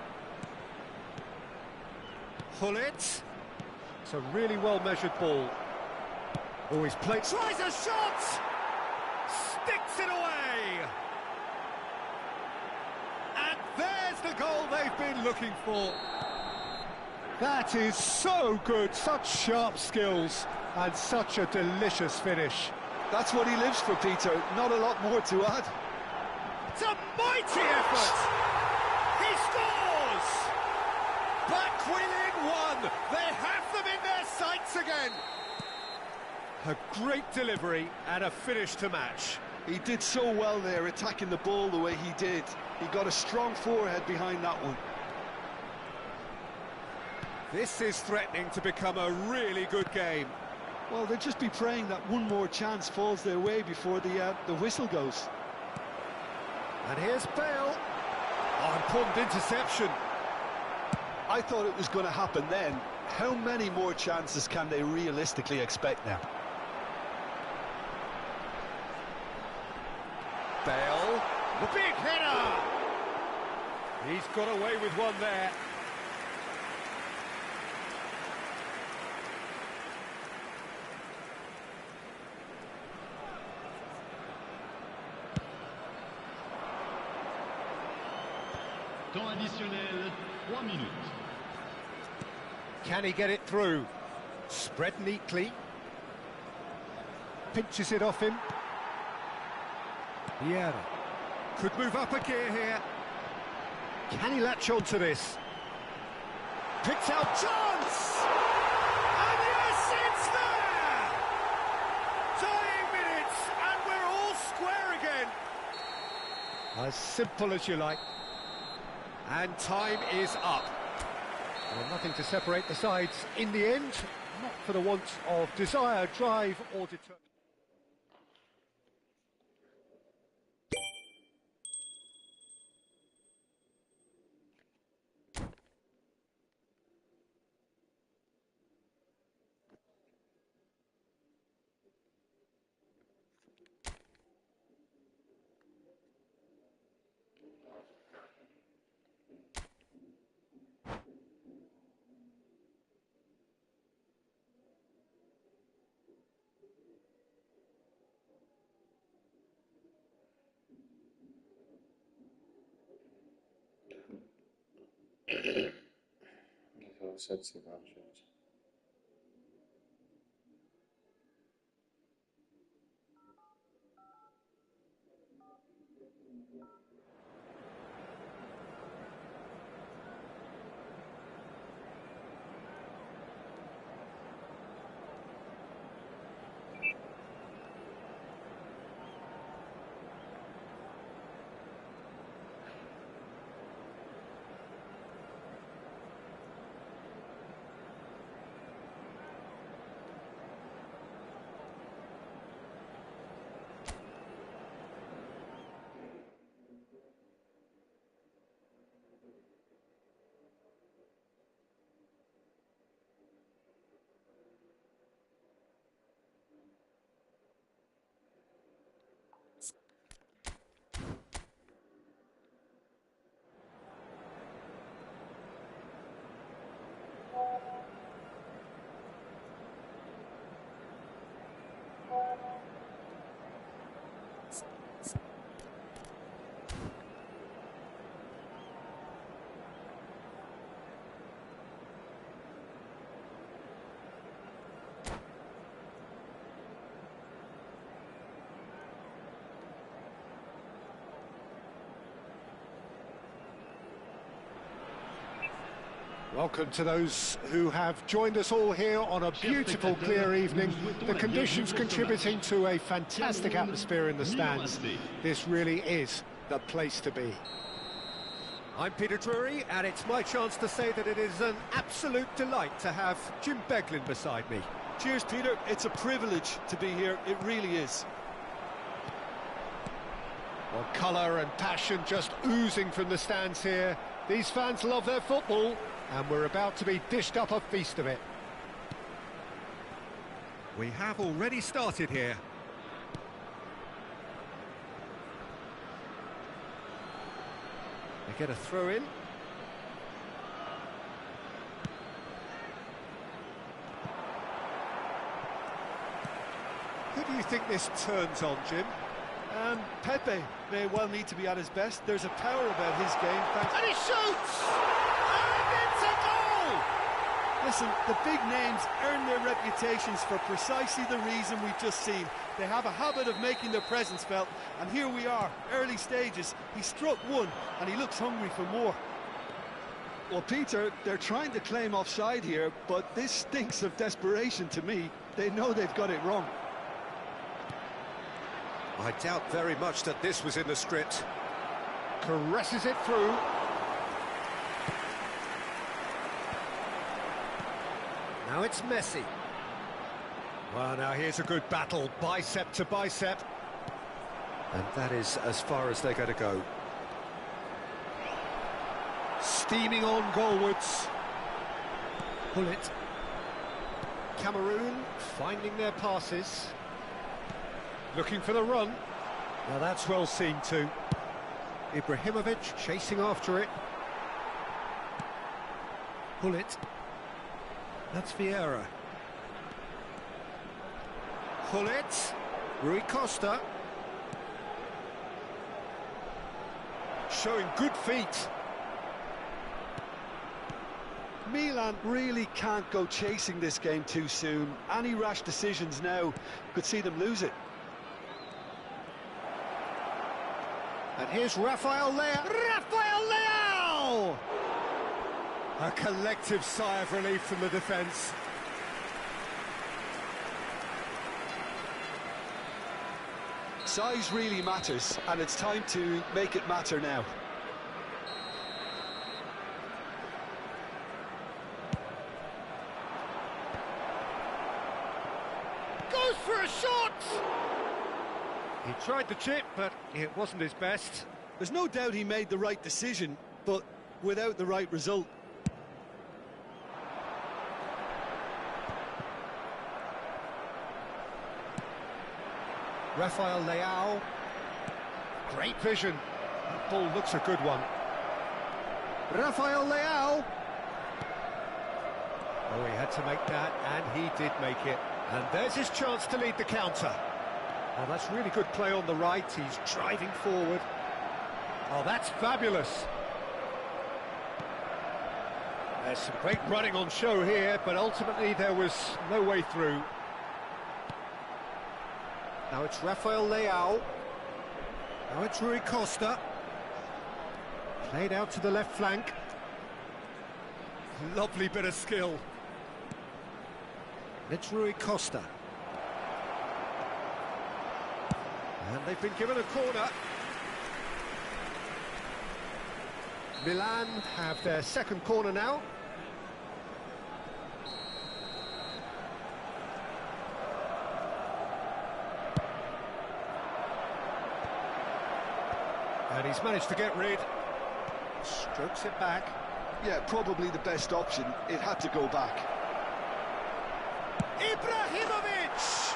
Pull it. It's a really well-measured ball. Always played. Tries a shot! Sticks it away! And there's the goal they've been looking for. That is so good, such sharp skills, and such a delicious finish. That's what he lives for, Peter. Not a lot more to add. It's a mighty effort! He scores! Back within one! They have them in their sights again! A great delivery and a finish to match. He did so well there, attacking the ball the way he did. He got a strong forehead behind that one. This is threatening to become a really good game. Well, they'll just be praying that one more chance falls their way before the whistle goes. And here's Bale. Oh, important interception. I thought it was going to happen then. How many more chances can they realistically expect now? Bale, the big header! He's got away with one there. Temps additionnel, 3 minutes. Can he get it through? Spread neatly. Pinches it off him. Vieira. Could move up a gear here. Can he latch on to this? Picks out chance! And yes, it's there! Dying minutes, and we're all square again. As simple as you like. And time is up. Well, nothing to separate the sides in the end, not for the want of desire, drive or determination. Sätze nachschaut. Welcome to those who have joined us all here on a beautiful, clear evening. The conditions contributing to a fantastic atmosphere in the stands. This really is the place to be. I'm Peter Drury, and it's my chance to say that it is an absolute delight to have Jim Beglin beside me. Cheers, Peter. It's a privilege to be here. It really is. Well, colour and passion just oozing from the stands here. These fans love their football, and we're about to be dished up a feast of it. We have already started here. They get a throw in. Who do you think this turns on, Jim? Pepe may well need to be at his best. There's a power about his game. And he shoots! And it's a goal! Listen, the big names earn their reputations for precisely the reason we've just seen. They have a habit of making their presence felt, and here we are, early stages. He struck one, and he looks hungry for more. Well, Peter, they're trying to claim offside here, but this stinks of desperation to me. They know they've got it wrong. I doubt very much that this was in the script. Caresses it through. Now it's Messi. Well, now here's a good battle, bicep to bicep. And that is as far as they're going to go. Steaming on goalwards. Pull it. Cameroon finding their passes. Looking for the run. Now that's well seen too. Ibrahimovic chasing after it. Pull it. That's Vieira. Pull it. Rui Costa. Showing good feet. Milan really can't go chasing this game too soon. Any rash decisions now could see them lose it. And here's Rafael Leao. Rafael Leao! A collective sigh of relief from the defence. Size really matters, and it's time to make it matter now. Goes for a shot! He tried the chip, but it wasn't his best. There's no doubt he made the right decision, but without the right result. Rafael Leao. Great vision. That ball looks a good one. Rafael Leao. Oh, he had to make that, and he did make it. And there's his chance to lead the counter. Oh, that's really good play on the right. He's driving forward. Oh, that's fabulous. There's some great running on show here, but ultimately there was no way through. Now it's Rafael Leao. Now it's Rui Costa. Played out to the left flank. Lovely bit of skill. It's Rui Costa. And they've been given a corner. Milan have their second corner now. And he's managed to get rid. Strokes it back. Yeah, probably the best option. It had to go back. Ibrahimovic!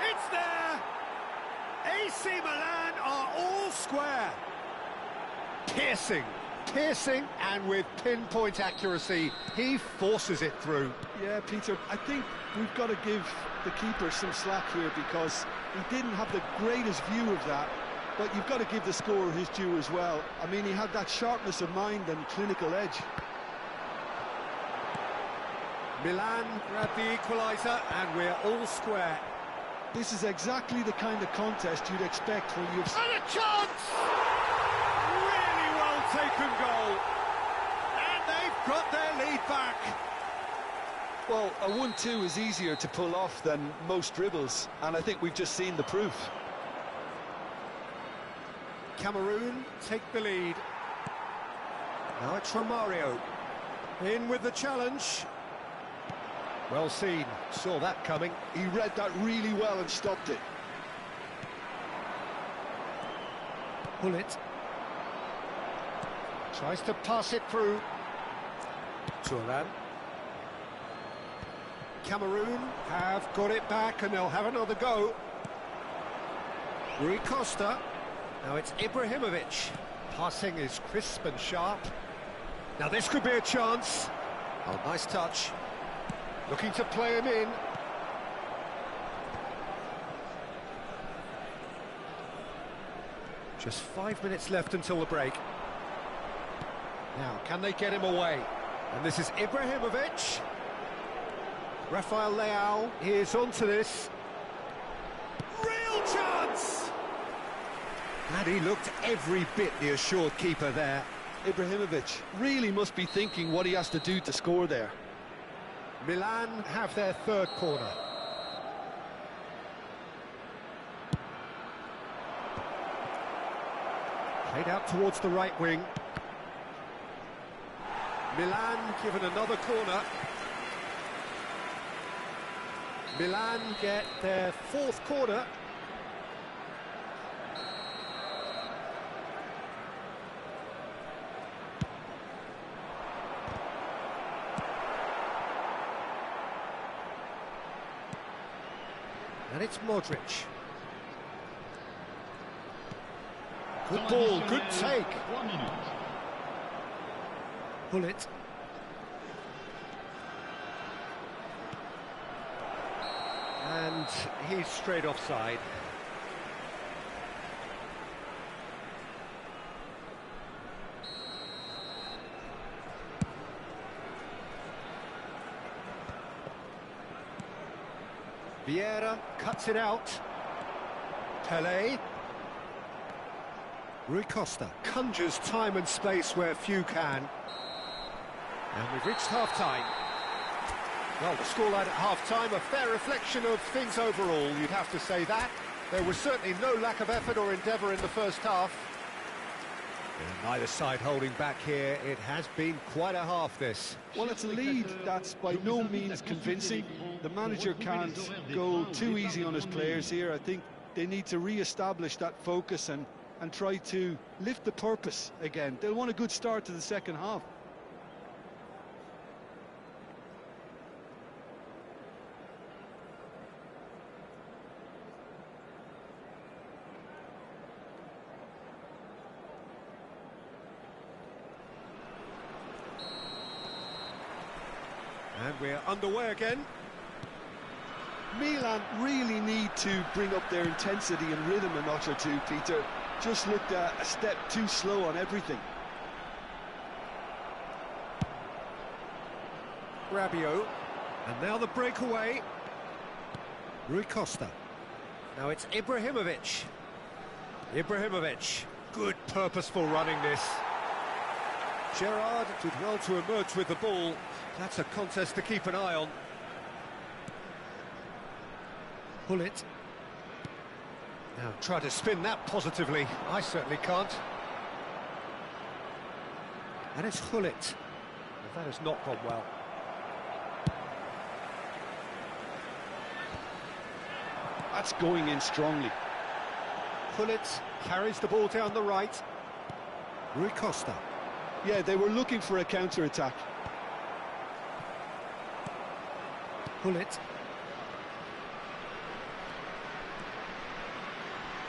It's there! AC Milan are all square. Piercing, and with pinpoint accuracy, he forces it through. Yeah, Peter, I think we've got to give the keeper some slack here because he didn't have the greatest view of that, but you've got to give the scorer his due as well. I mean, he had that sharpness of mind and clinical edge. Milan grab the equaliser, and we're all square. This is exactly the kind of contest you'd expect when you've... And a chance! Really well taken goal. And they've got their lead back. Well, a 1-2 is easier to pull off than most dribbles, and I think we've just seen the proof. Cameroon take the lead. Now it's Romario. In with the challenge. Well seen, saw that coming. He read that really well and stopped it. Bullet. Tries to pass it through. Turan. Cameroon have got it back and they'll have another go. Rui Costa. Now it's Ibrahimovic. Passing is crisp and sharp. Now this could be a chance. Oh, nice touch. Looking to play him in. Just 5 minutes left until the break. Now, can they get him away? And this is Ibrahimovic. Rafael Leao is onto this. Real chance! And he looked every bit the assured keeper there. Ibrahimovic really must be thinking what he has to do to score there. Milan have their third corner. Played out towards the right wing. Milan given another corner. Milan get their fourth corner. And it's Modric. Good ball, good take. Bullet. And he's straight offside. Vieira cuts it out. Pelé. Rui Costa conjures time and space where few can. And we've reached half-time. Well, the scoreline at half-time, a fair reflection of things overall, you'd have to say that. There was certainly no lack of effort or endeavour in the first half. And neither side holding back here. It has been quite a half, this. Well, it's a lead that's by no means convincing. The manager can't go too easy on his players here. I think they need to re-establish that focus and try to lift the purpose again. They'll want a good start to the second half. And we're underway again. Milan really need to bring up their intensity and rhythm a notch or two, Peter. Just looked a step too slow on everything. Rabiot. And now the breakaway. Rui Costa. Now it's Ibrahimovic. Ibrahimovic. Good purposeful running this. Gerrard did well to emerge with the ball. That's a contest to keep an eye on. Gullit. Now try to spin that positively. I certainly can't. And it's Gullit. That has not gone well. That's going in strongly. Gullit carries the ball down the right. Rui Costa. Yeah, they were looking for a counter-attack. Gullit.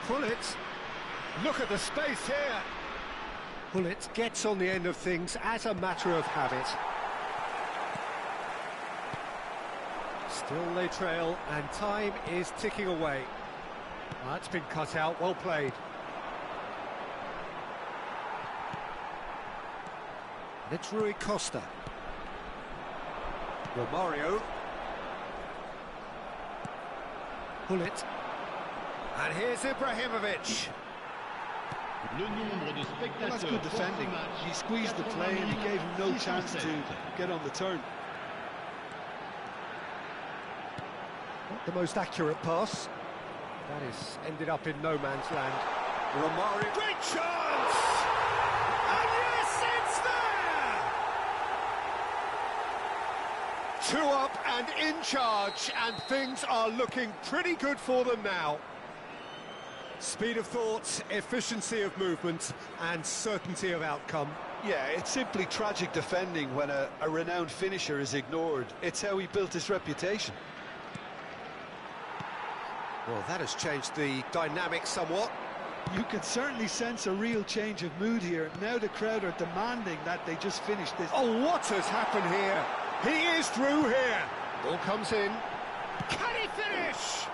Gullit. Look at the space here. Gullit gets on the end of things as a matter of habit. Still they trail, and time is ticking away. That's been cut out, well played. And it's Rui Costa. Romario. Gullit. And here's Ibrahimovic. Well, that's good defending. He squeezed the play and he gave him no chance to get on the turn. Not the most accurate pass. That is ended up in no man's land. Romario. Great chance! And yes, it's there! 2 up and in charge, and things are looking pretty good for them now. Speed of thought, efficiency of movement, and certainty of outcome. Yeah, it's simply tragic defending when a renowned finisher is ignored. It's how he built his reputation. Well, that has changed the dynamic somewhat. You can certainly sense a real change of mood here. Now the crowd are demanding that they just finish this. Oh, what has happened here? He is through here. Ball comes in. Can he finish?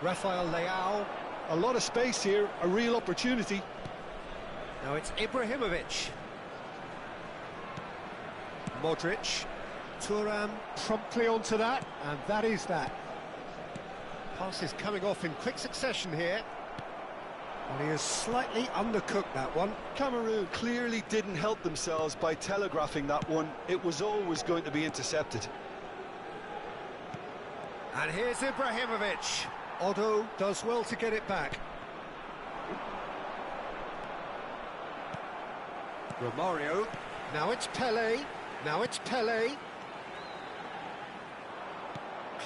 Rafael Leao. A lot of space here, a real opportunity. Now it's Ibrahimovic. Modric. Thuram promptly onto that, and that is that. Pass is coming off in quick succession here. And he has slightly undercooked that one. Cameroon clearly didn't help themselves by telegraphing that one. It was always going to be intercepted. And here's Ibrahimovic. Otto does well to get it back. Romario. Now it's Pelé. Now it's Pelé.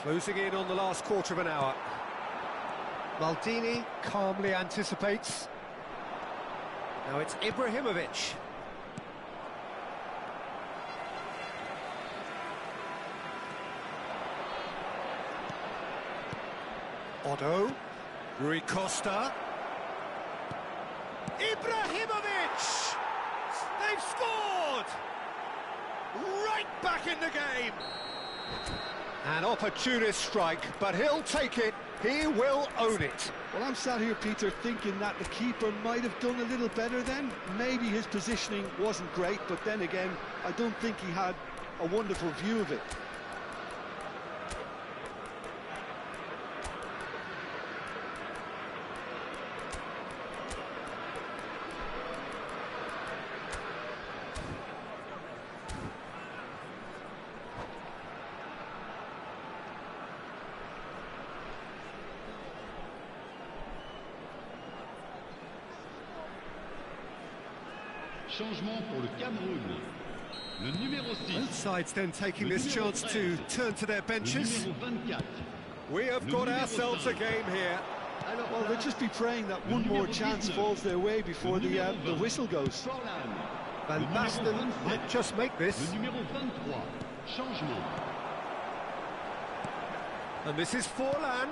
Closing in on the last quarter of an hour. Maldini calmly anticipates. Now it's Ibrahimovic. Otto. Rui Costa. Ibrahimovic! They've scored! Right back in the game! An opportunist strike, but he'll take it. He will own it. Well, I'm sat here, Peter, thinking that the keeper might have done a little better then. Maybe his positioning wasn't great, but then again, I don't think he had a wonderful view of it. Changement pour le Cameroun. Le numéro 6. Both sides then taking this chance to turn to their benches. We have got ourselves a game here. Well, they'll just be praying that one more chance falls their way before the whistle goes. Van Basten might just make this. Le numéro 23. Changement. And this is Forlan.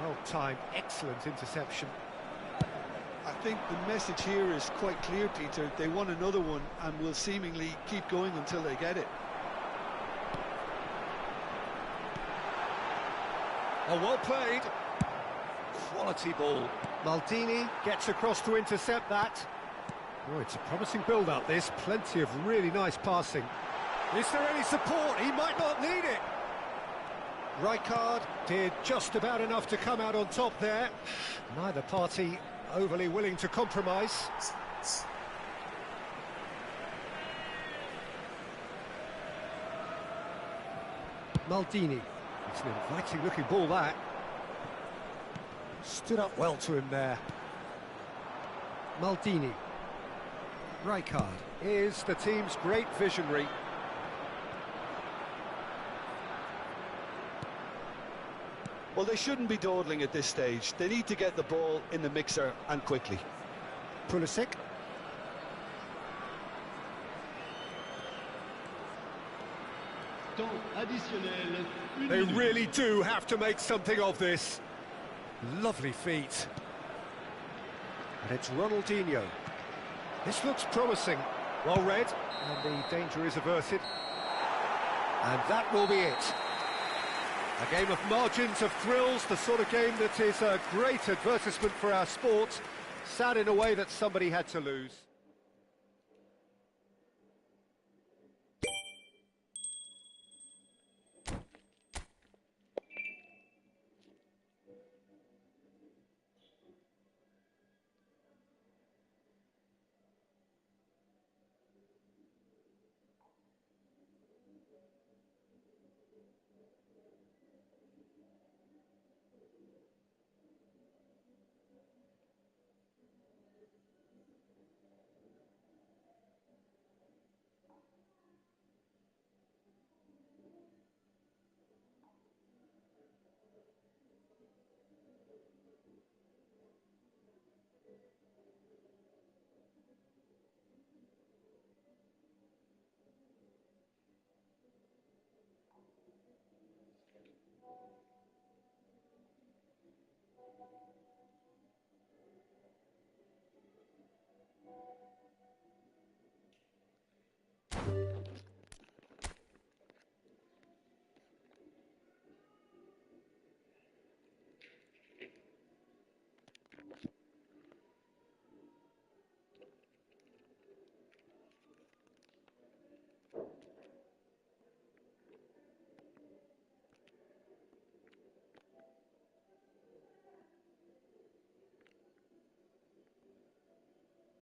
Well timed, excellent interception. I think the message here is quite clear, Peter. They want another one and will seemingly keep going until they get it. Oh, well played. Quality ball. Maldini gets across to intercept that. Oh, it's a promising build-up, this. Plenty of really nice passing. Is there any support? He might not need it. Rijkaard did just about enough to come out on top there. Neither party overly willing to compromise. Maldini. It's an inviting-looking ball, that. Stood up well to him there. Maldini. Rijkaard is the team's great visionary. Well, they shouldn't be dawdling at this stage. They need to get the ball in the mixer and quickly. Pulisic. Temps additionnel. They Minute. really do have to make something of this. Lovely feet. And it's Ronaldinho. This looks promising. Well read, and the danger is averted. And that will be it. A game of margins, of thrills, the sort of game that is a great advertisement for our sport. Sad in a way that somebody had to lose.